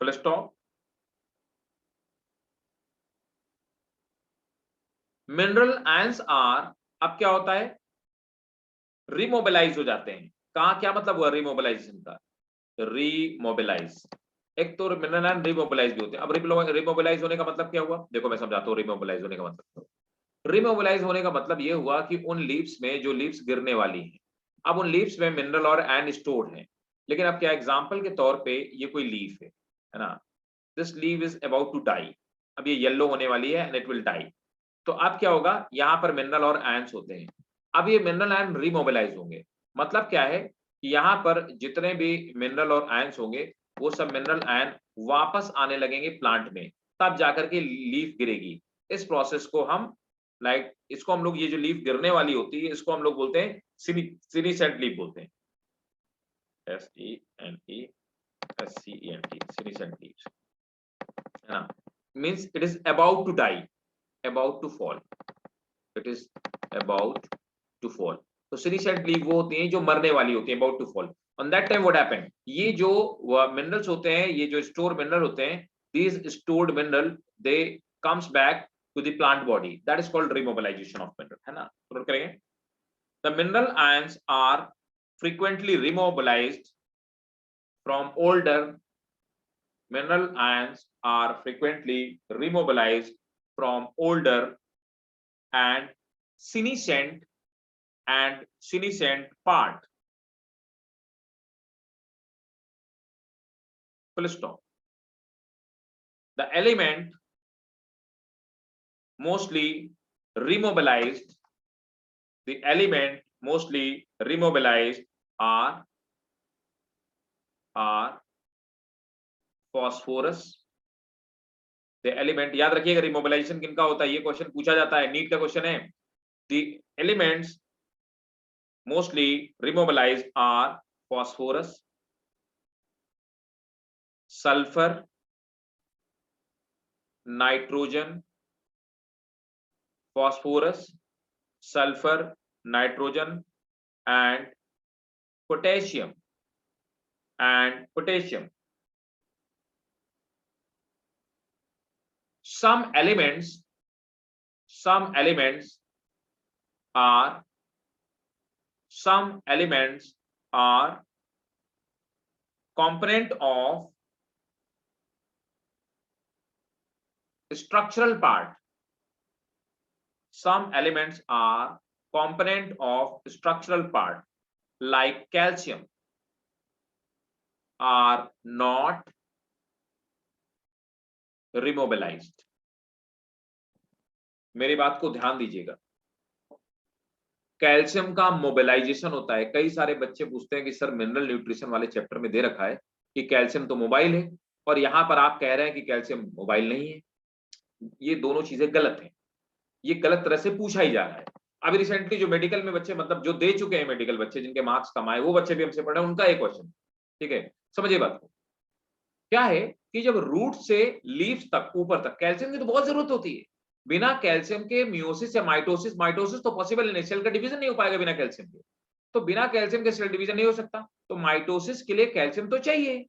full stop. Mineral ions are, अब क्या होता है, रिमोबिलाइज हो जाते हैं। कहां, क्या मतलब हुआ रिमोबिलाइजेशन का, रीमोबिलाइज। एक तो मिनरल आयन रिमोबिलाइज भी होते हैं। अब रिमोबिलाइज होने का मतलब क्या हुआ, देखो मैं समझाता हूँ रिमोबिलाइज होने का मतलब। रिमोबिलाइज होने का मतलब ये हुआ कि उन लीव्स में जो लीव्स गिरने वाली हैं, अब उन लीव्स में मिनरल और आयन स्टोर्ड है। लेकिन अब क्या एग्जांपल के तौर पे ये कोई लीफ है ना, this leave is about to die, अब ये येलो होने वाली है एंड इट विल डाई। तो अब क्या होगा, यहाँ पर मिनरल और आयंस होते हैं, अब ये मिनरल आयन रिमोबिलाइज होंगे। मतलब क्या है कि यहाँ पर जितने भी मिनरल और आयंस होंगे वो सब मिनरल आयन वापस आने लगेंगे प्लांट में, तब जाकर के लीफ गिरेगी। इस प्रोसेस को हम इसको हम लोग, ये जो लीफ गिरने वाली होती है इसको हम लोग बोलते हैं सीनीसेंट लीफ बोलते हैं, SENESCENT, सीनीसेंट लीव्स, है ना। Means it is about to die, about to fall, it is about to fall. तो सीनीसेंट लीफ वो होती हैं जो मरने वाली होती है, about to fall. On that time what happened, ये जो मिनरल्स होते हैं, ये जो स्टोर मिनरल होते हैं, these stored mineral they comes back to the plant body, that is called remobilization of mineral, है ना। तो करेंगे, the mineral ions are frequently remobilized from older, mineral ions are frequently remobilized from older and senescent part, full stop. The element mostly remobilized, the element mostly remobilized are phosphorus, the element, याद रखिएगा रिमोबिलाइजेशन किनका होता है, ये question पूछा जाता है, NEET का क्वेश्चन है। the elements mostly remobilized are phosphorus, sulfur, nitrogen, phosphorus, sulfur, nitrogen and potassium, some elements are component of structural part, some elements are component of structural part like calcium are not remobilized। मेरी बात को ध्यान दीजिएगा, calcium का mobilisation होता है। कई सारे बच्चे पूछते हैं कि सर मिनरल न्यूट्रिशन वाले चैप्टर में दे रखा है कि कैल्शियम तो मोबाइल है, और यहां पर आप कह रहे हैं कि कैल्शियम मोबाइल नहीं है। ये दोनों चीजें गलत हैं, ये गलत तरह से पूछा ही जा रहा है। अभी रिसेंटली जो मेडिकल में बच्चे, मतलब जो दे चुके हैं मेडिकल बच्चे, जिनके मार्क्स कम आए, वो बच्चे भी हमसे पढ़ रहे हैं, उनका एक क्वेश्चन, ठीक है, समझिए बात को। क्या है कि जब रूट से लीव्स तक, ऊपर तक कैल्शियम की तो बहुत जरूरत होती है। बिना कैल्शियम के मियोसिस या माइटोसिस तो पॉसिबल नहीं, सेल का डिवीजन नहीं हो पाएगा बिना कैल्शियम के। तो बिना कैल्शियम के सेल डिवीजन नहीं हो सकता, तो माइटोसिस के लिए कैल्शियम तो चाहिए।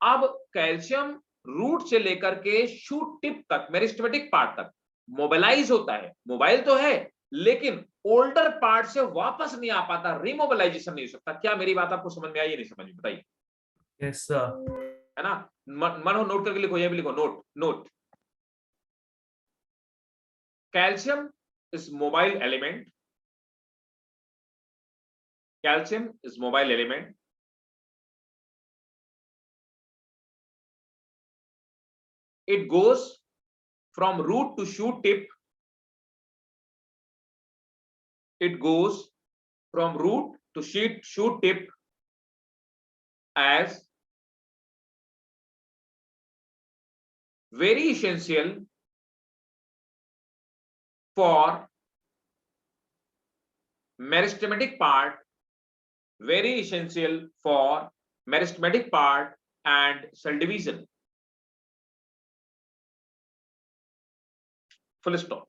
अब कैल्शियम रूट से लेकर के शूट टिप तक, मेरिस्टेमेटिक पार्ट तक मोबिलाइज होता है। मोबाइल तो है लेकिन ओल्डर पार्ट से वापस नहीं आ पाता, रिमोबिलाइजेशन नहीं हो सकता। क्या मेरी बात आपको समझ में आई? नहीं समझ में, बताइए। Yes sir. है ना, मन हो नोट करके लिखो, ये भी लिखो, note. Calcium is mobile element, calcium is mobile element, it goes from root to shoot tip, it goes from root to shoot tip as very essential for meristematic part, very essential for meristematic part and cell division. Full stop.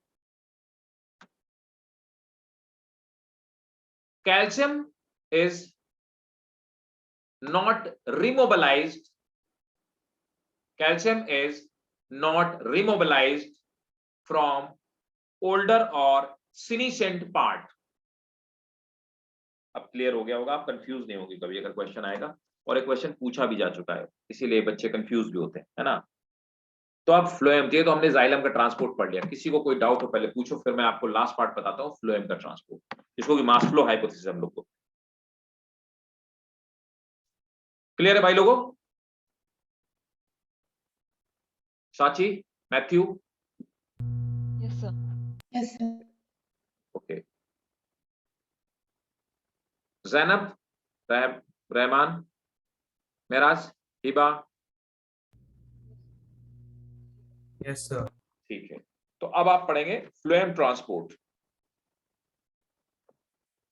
Calcium is not remobilized. Calcium is not remobilized from older or senescent part. अब clear हो गया होगा, आप confuse नहीं होगी कभी अगर question आएगा, और एक क्वेश्चन पूछा भी जा चुका है, इसीलिए बच्चे कंफ्यूज भी होते हैं, है ना। तो अब फ्लोएम, ये तो हमने जाइलम का ट्रांसपोर्ट पढ़ लिया, किसी को कोई डाउट हो पहले पूछो, फिर मैं आपको लास्ट पार्ट बताता हूँ फ्लोएम का ट्रांसपोर्ट, जिसको कि मास फ्लो हाइपोथेसिस हम लोग को। क्लियर है भाई लोगों? साची, Matthew? Yes, sir. Yes, sir. Okay, Zainab, Rahman, Meraj, Hiba? Yes sir. ठीक है, तो अब आप पढ़ेंगे फ्लोएम ट्रांसपोर्ट,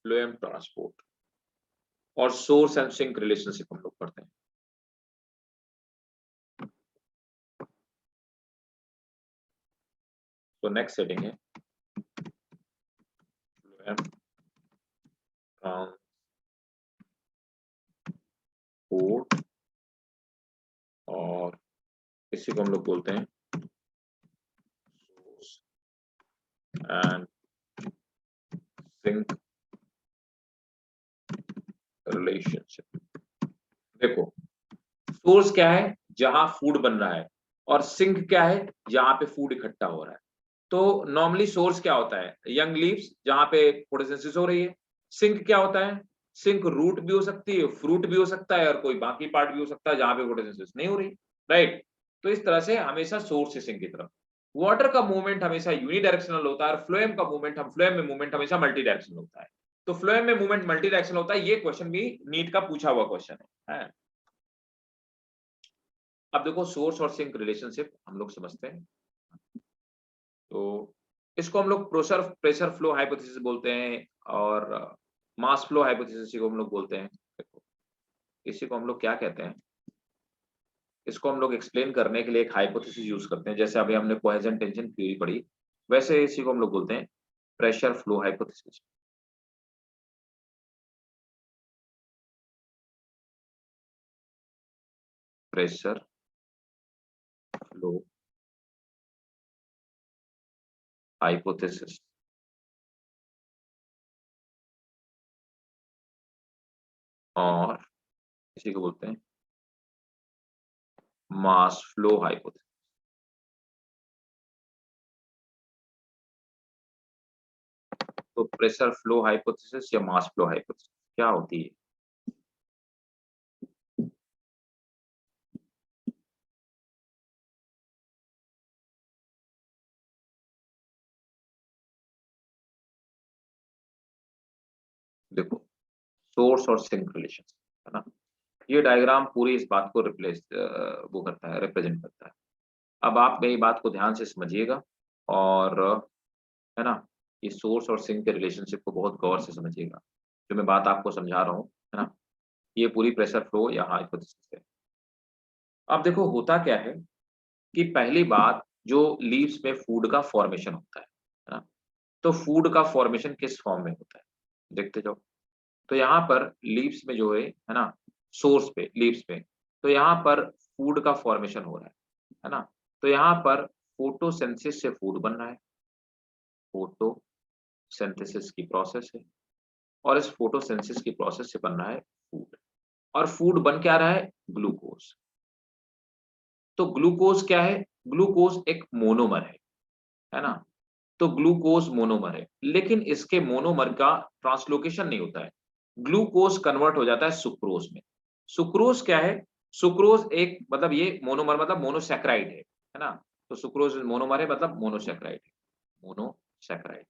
फ्लोएम ट्रांसपोर्ट और सोर्स एंड सिंक रिलेशनशिप हम लोग पढ़ते हैं। तो नेक्स्ट सेटिंग है फ्लोएम ट्रांसपोर्ट, और इसी को हम लोग बोलते हैं सोर्स एंड सिंक रिलेशनशिप। देखो, सोर्स क्या है? जहां फूड बन रहा है, और सिंक क्या है? जहां पे फूड इकट्ठा हो रहा है। तो नॉर्मली सोर्स क्या होता है? यंग लीव्स, जहां पे फोटोसिंथेसिस हो रही है। सिंक क्या होता है? सिंक रूट भी हो सकती है, फ्रूट भी हो सकता है, और कोई बाकी पार्ट भी हो सकता है जहां पे फोटोसिंथेसिस नहीं हो रही, राइट? तो इस तरह से हमेशा सोर्स से सिंक की तरफ। वाटर का मूवमेंट हमेशा यूनिडायरेक्शनल होता है, और फ्लोएम का मूवमेंट, फ्लोएम में मूवमेंट हमेशा मल्टी डायरेक्शनल होता है। तो फ्लोएम में मूवमेंट मल्टी डायरेक्शनल होता है, ये क्वेश्चन भी नीट का पूछा हुआ क्वेश्चन है। अब देखो, सोर्स और सिंक रिलेशनशिप हम लोग समझते हैं, तो इसको हम लोग प्रेशर फ्लो हाइपोथेसिस बोलते हैं, और मास फ्लो हाइपोथेसिस को हम लोग बोलते हैं। देखो, इसी को हम लोग क्या कहते हैं, इसको हम लोग एक्सप्लेन करने के लिए एक हाइपोथेसिस यूज करते हैं। जैसे अभी हमने कोहेजन टेंशन थ्योरी पढ़ी, वैसे इसी को हम लोग बोलते हैं pressure flow hypothesis. Pressure flow hypothesis, और इसी को बोलते हैं मास फ्लो हाइपोथेसिस। तो प्रेशर फ्लो हाइपोथेसिस या मास फ्लो हाइपोथेसिस क्या होती है? देखो, सोर्स और सिंक रिलेशन, है ना, ये डायग्राम पूरी इस बात को वो करता है, रिप्रेजेंट करता है। अब आप मेरी बात को ध्यान से समझिएगा, और है ना, ये सोर्स और सिंक के रिलेशनशिप को बहुत गौर से समझिएगा, जो मैं बात आपको समझा रहा हूँ, है ना। ये पूरी प्रेशर फ्लो या हाइपोथेसिस है। अब देखो, होता क्या है कि पहली बात, जो लीव्स में फूड का फॉर्मेशन होता है ना, तो फूड का फॉर्मेशन किस फॉर्म में होता है, देखते जाओ। तो यहाँ पर लीव्स में जो है ना, सोर्स पे लीव्स पे, तो यहाँ पर फूड का फॉर्मेशन हो रहा है ना। तो यहाँ पर फोटोसिंथेसिस से फूड बन रहा है, फोटोसिंथेसिस की प्रोसेस है, और इस फोटोसिंथेसिस की प्रोसेस से बन रहा है फूड। और फूड बन क्या रहा है? ग्लूकोज। तो ग्लूकोज क्या है? ग्लूकोज एक मोनोमर है ना। तो ग्लूकोज मोनोमर है, लेकिन इसके मोनोमर का ट्रांसलोकेशन नहीं होता है, ग्लूकोज कन्वर्ट हो जाता है सुक्रोज में। सुक्रोज क्या है? सुक्रोज एक, मतलब ये मोनोमर मतलब मोनोसैकेराइड है ना। तो सुक्रोज मोनोमर है, मतलब मोनोसैकेराइड है, मोनोसैकेराइड।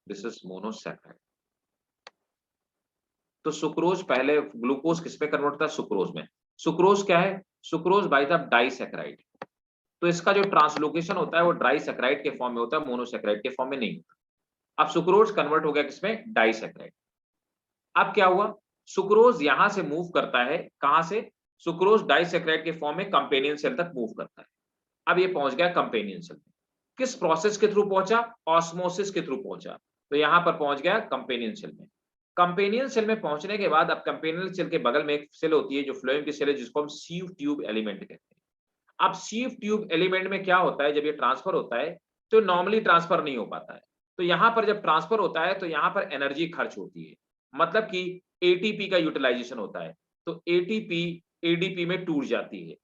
This is monosaccharide. तो सुक्रोज पहले, ग्लूकोज किस में कन्वर्ट होता है? सुक्रोज में। सुक्रोज क्या है? Sucrose by the disaccharide. तो इसका जो ट्रांसलोकेशन होता है वो डाइसैकेराइड के फॉर्म में होता है, मोनोसैकेराइड के फॉर्म में नहीं होता। अब सुक्रोज कन्वर्ट हो गया किसमें? डाइसैकेराइड। अब क्या हुआ? सुक्रोज यहां से मूव करता है, कहां से? सुक्रोज डाइसैकेराइड के फॉर्म में कंपेनियन सेल तक मूव करता है। अब ये पहुंच गया कंपेनियन सेल में। किस प्रोसेस के थ्रू पहुंचा? ऑस्मोसिस के थ्रू पहुंचा। तो यहां पर पहुंच गया कंपेनियन सेल में। कंपेनियन सेल में पहुंचने के बाद अब कंपेनियन सेल के बगल में एक सेल होती है जो फ्लोएम की सेल है, जिसको हम सीव ट्यूब एलिमेंट कहते हैं। अब सीव ट्यूब एलिमेंट में क्या होता है, जब ये ट्रांसफर होता है तो नॉर्मली ट्रांसफर नहीं हो पाता है। तो यहां पर जब ट्रांसफर होता है तो यहां पर एनर्जी खर्च होती है, मतलब कि एटीपी का यूटिलाइजेशन होता है, तो एटीपी एडीपी में टूट जाती है।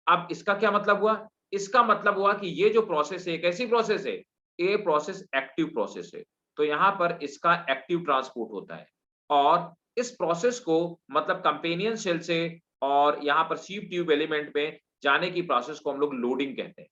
अब इसका क्या मतलब हुआ? इसका मतलब हुआ कि ये जो प्रोसेस है कैसी प्रोसेस है? ये प्रोसेस एक्टिव प्रोसेस है, तो यहाँ पर इसका एक्टिव ट्रांसपोर्ट होता है और इस प्रोसेस को मतलब कंपेनियन सेल से और यहाँ पर सीव ट्यूब एलिमेंट में जाने की प्रोसेस को हम लोग लोडिंग कहते हैं।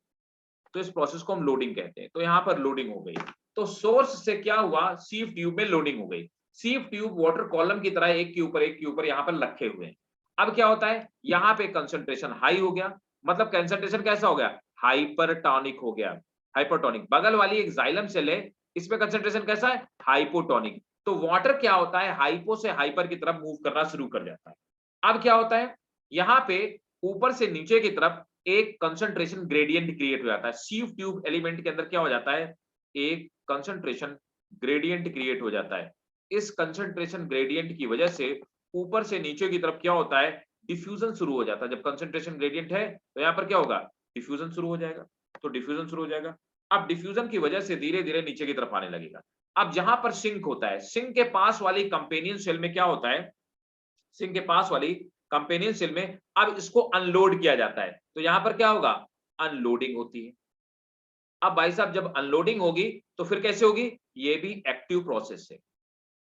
तो इस प्रोसेस को हम लोडिंग कहते हैं। तो यहाँ पर लोडिंग हो गई, तो सोर्स से क्या हुआ? सीव ट्यूब में लोडिंग हो गई। सीव ट्यूब वाटर कॉलम की तरह एक के ऊपर यहाँ पर रखे हुए हैं। अब क्या होता है? यहाँ पे कंसंट्रेशन हाई हो गया, मतलब कंसंट्रेशन कैसा हो गया? हाइपरटोनिक हो गया। हाइपरटोनिक। बगल वाली एक जाइलम सेल है, इसमें कंसंट्रेशन कैसा है? हाइपोटोनिक। तो वाटर क्या होता है? हाइपो से हाइपर की तरफ मूव करना शुरू कर जाता है। अब क्या होता है? यहाँ पे ऊपर से नीचे की तरफ एक कंसंट्रेशन ग्रेडियंट क्रिएट हो जाता है। सीव ट्यूब एलिमेंट के अंदर क्या हो जाता है? एक कंसंट्रेशन ग्रेडियंट क्रिएट हो जाता है। इस कंसंट्रेशन ग्रेडियंट की वजह से ऊपर से नीचे की तरफ क्या होता है? डिफ्यूजन शुरू हो जाता है। जब कंसंट्रेशन ग्रेडियंट है तो यहाँ पर क्या होगा? डिफ्यूजन शुरू हो जाएगा। तो डिफ्यूजन शुरू हो जाएगा। अब डिफ्यूजन की वजह से धीरे धीरे नीचे की तरफ आने लगेगा। अब जहां पर सिंक होता है, सिंक के पास वाली कंपेनियन सेल में क्या होता है? सिंक के पास वाली कंपेनियन सेल में अब इसको अनलोड किया जाता है, तो यहां पर क्या होगा? अनलोडिंग होती है। अब भाई साहब जब अनलोडिंग होगी तो फिर कैसे होगी? ये भी एक्टिव प्रोसेस है।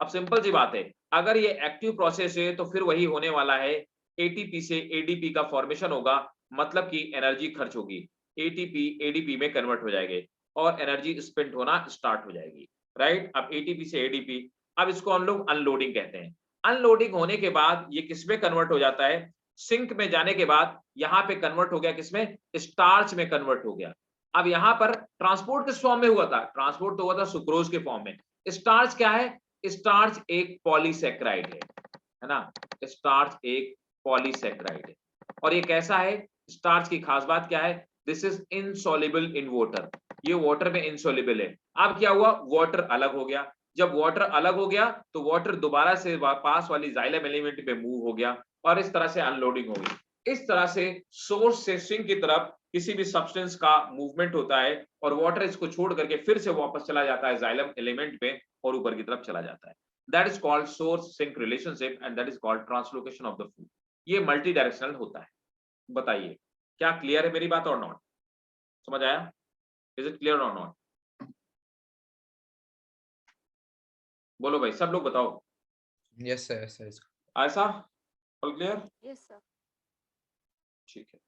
अब सिंपल सी बात है, अगर ये एक्टिव प्रोसेस है तो फिर वही होने वाला है, एटीपी से एडीपी का फॉर्मेशन होगा, मतलब कि एनर्जी खर्च होगी, एटीपी एडीपी में कन्वर्ट हो जाएंगे और एनर्जी स्पेंड होना स्टार्ट हो जाएगी, राइट? अब एटीपी से एडीपी, अब इसको हम लोग अनलोडिंग कहते हैं। अनलोडिंग होने के बाद ये किसमें कन्वर्ट हो जाता है? सिंक में जाने के बाद यहाँ पे कन्वर्ट हो गया, किसमें? स्टार्च में कन्वर्ट हो गया। अब यहाँ पर ट्रांसपोर्ट किस फॉर्म में हुआ था? ट्रांसपोर्ट तो हुआ था सुक्रोज के फॉर्म में। स्टार्च क्या है? स्टार्च एक पॉलीसेक्राइड है ना? स्टार्च एक पॉलीसेक्राइड है। और ये कैसा है? स्टार्च की खास बात क्या है? This is insoluble in water, ये वाटर में इनसॉल्युबल है। अब क्या हुआ? वाटर अलग हो गया। जब वाटर अलग हो गया तो वाटर दोबारा से पास वाली जाइलम एलिमेंट पे मूव हो गया और इस तरह से अनलोडिंग हो गई। इस तरह से सोर्स से सिंक की तरफ किसी भी सब्सटेंस का मूवमेंट होता है और वाटर इसको छोड़ करके फिर से वापस चला जाता है जाइलम एलिमेंट पे और ऊपर की तरफ चला जाता है। That is called source sink relationship and that is called translocation of the food. ये मल्टी डायरेक्शनल होता है। बताइए क्या क्लियर है मेरी बात और नॉट? समझ आया? इज इट क्लियर और नॉट? बोलो भाई, सब लोग बताओ। Yes, sir. Yes, sir. ऐसा ऑल क्लियर? Yes, sir. ठीक है,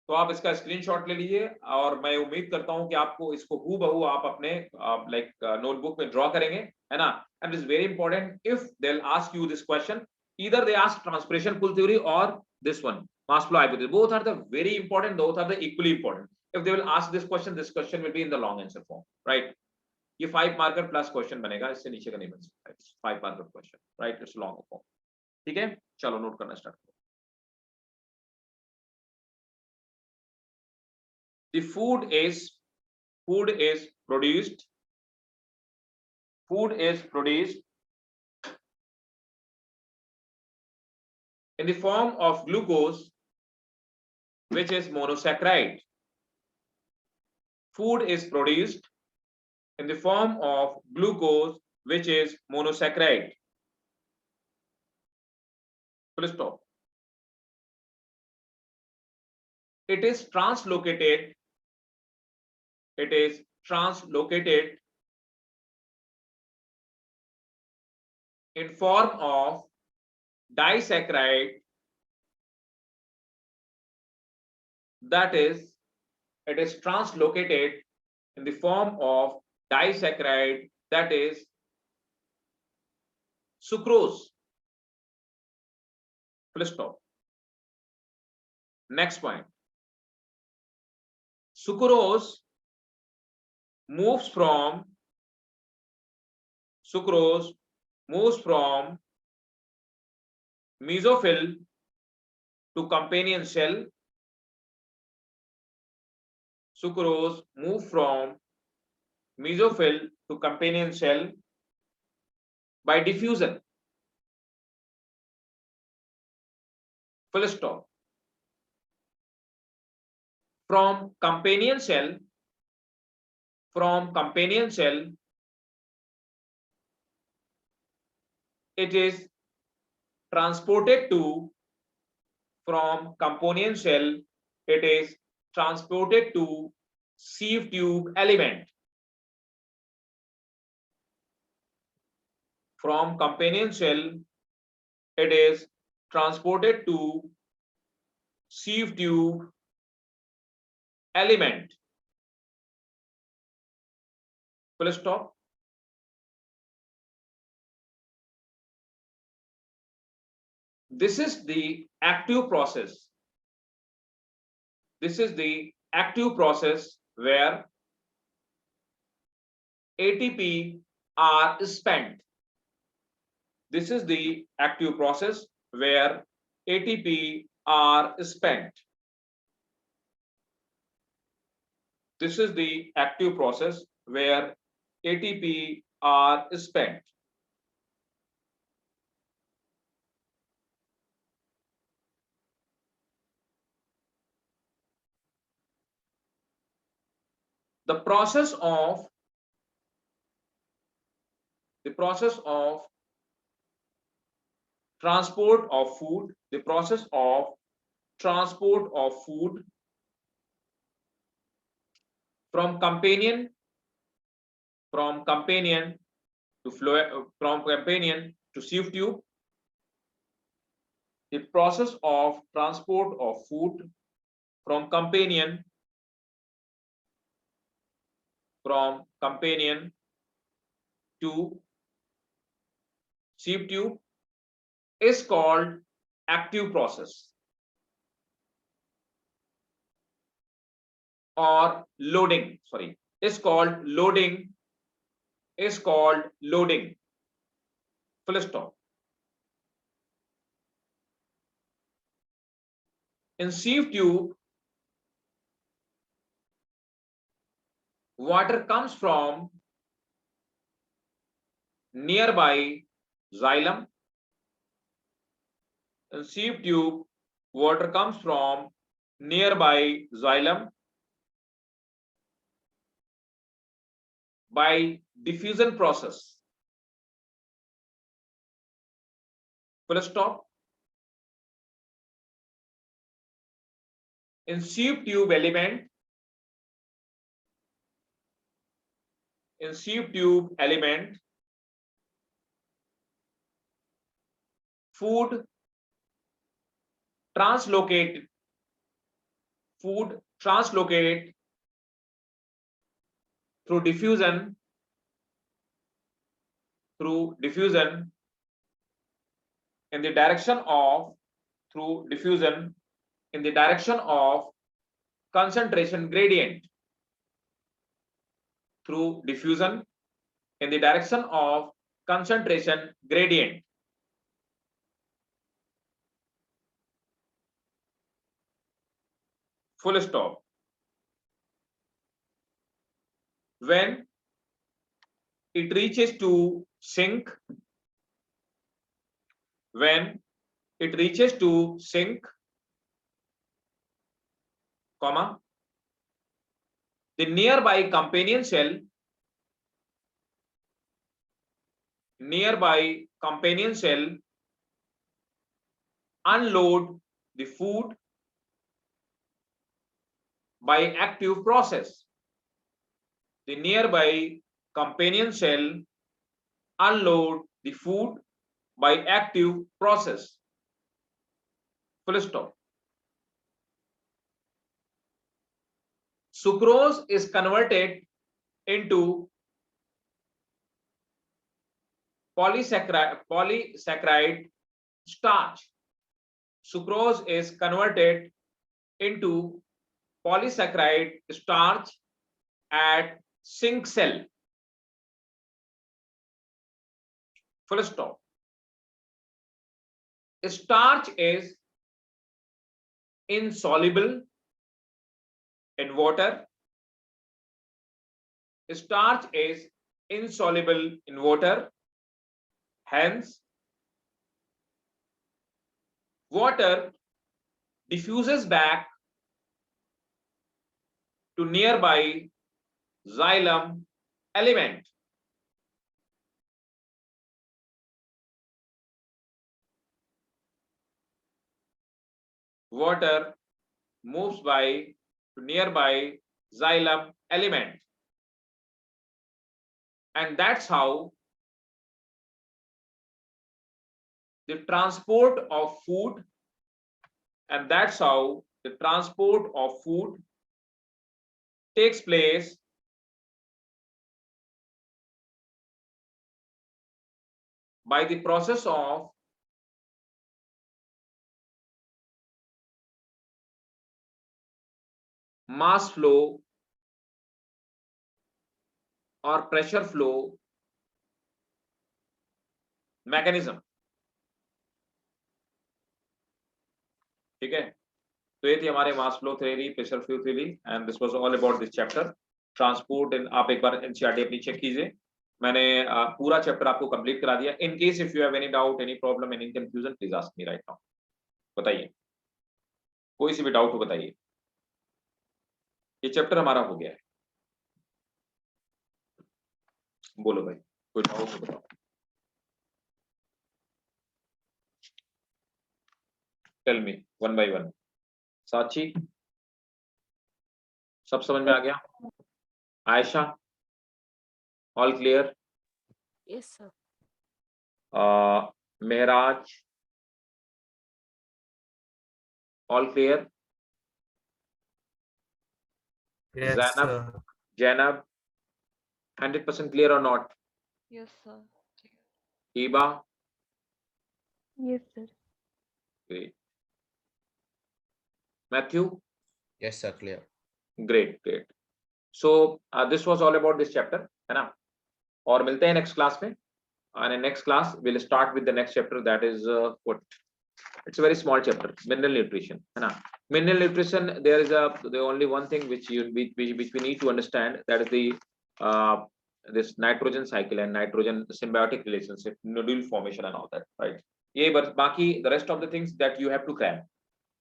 तो आप इसका स्क्रीनशॉट ले लीजिए और मैं उम्मीद करता हूं कि आपको इसको हूबहू आप अपने लाइक नोटबुक में ड्रॉ करेंगे, है ना? And it is very important if they will ask you this question, either they ask transpiration pull theory or this one mass flow hypothesis, both are the very important, both are the equally important. If they will ask this question will be in the long answer form, right? ये 5 marker plus question बनेगा, इससे नीचे का नहीं बन सकता। 5 marker question, right? It's long form. ठीक है, चलो नोट करना स्टार्ट करो। The food is produced in the form of glucose, which is monosaccharide. Food is produced in the form of glucose, which is monosaccharide. Full stop. It is translocated in form of disaccharide, that is, it is translocated in the form of disaccharide, that is sucrose. Full stop. Next point. Sucrose moves from mesophyll to companion cell. Sucrose moves from mesophyll to companion cell by diffusion. Full stop. From companion cell, it is transported to from component shell, it is transported to sieve tube element. From companion shell, it is transported to sieve tube element. Full stop. This is the active process. This is the active process where ATP are spent. This is the active process where ATP are spent. This is the active process where ATP are spent. The process of transport of food, the process of transport of food from companion to flow, from companion to sieve tube. The process of transport of food from companion to sieve tube is called active process or loading. Sorry, is called loading. Full stop. In sieve tube, water comes from nearby xylem. In sieve tube, water comes from nearby xylem by diffusion process. Full stop. In sieve tube element, food translocate through diffusion in the direction of concentration gradient. Through diffusion in the direction of concentration gradient. Full stop. When it reaches to sink, comma, the nearby companion shell unload the food by active process. The nearby companion shell unload the food by active process. Full stop. Sucrose is converted into polysaccharide starch. Sucrose is converted into polysaccharide starch at sink cell. Full stop. Starch is insoluble in water. Starch is insoluble in water. Hence, water diffuses back to nearby xylem element. water moves by to nearby xylem element, and that's how the transport of food, and that's how the transport of food takes place by the process of mass flow or pressure flow mechanism. ठीक है, तो ये थी हमारे mass flow theory, pressure flow theory, and this was all about this chapter transport. And आप एक बार NCERT अपनी check कीजिए, मैंने पूरा चैप्टर आपको कंप्लीट करा दिया। इन case if you have any doubt, any problem, any confusion, please ask me right now. बताइए, कोई सी भी डाउट हो बताइए। ये चैप्टर हमारा हो गया है, बोलो भाई, कोई डाउट हो बताओ। Tell me one by one. Sachi, सब समझ में आ गया? Ayesha, all clear? Yes, sir. Mehraj, all clear? Yes, Zainab, sir. Jainab, 100% clear or not? Yes, sir. Hiba, Yes, sir. great. Matthew, Yes, sir. Clear. great, great. So this was all about this chapter, है ना? और मिलते हैं next class में। And in next class we'll start with the next chapter, that is what? It's a very small chapter, mineral nutrition, है ना? Mineral nutrition, there is the only one thing which we need to understand, that is the this nitrogen cycle and nitrogen symbiotic relationship, nodule formation and all that, right? ये बस, बाकी the rest of the things that you have to cram,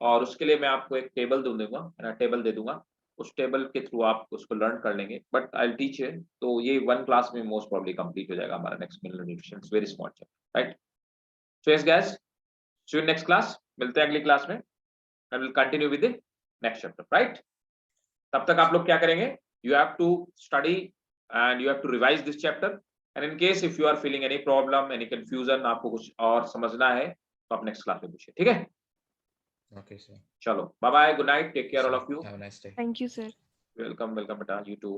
और उसके लिए मैं आपको एक table दूंगा, है ना, टेबल दे दूंगा, उस टेबल के थ्रू आप उसको लर्न कर लेंगे, but I will teach it, तो ये वन क्लास में मोस्ट प्रोबब्ली कंप्लीट हो जाएगा हमारा next mineral nutrition, very small chapter, right? So yes guys, see you next class, मिलते हैं अगली क्लास में, I will continue with the next chapter, right? तब तक आप लोग क्या करेंगे, you have to study and you have to revise this chapter, and in case if you are feeling any problem, any confusion, आपको कुछ और समझना है, तो आप नेक्स्ट क्लास में पूछिए, ठीक है? Okay, sir. चलो, bye bye, good night, take care all of you. Have a nice day. Thank you, sir. Welcome, welcome बेटा, यू टू।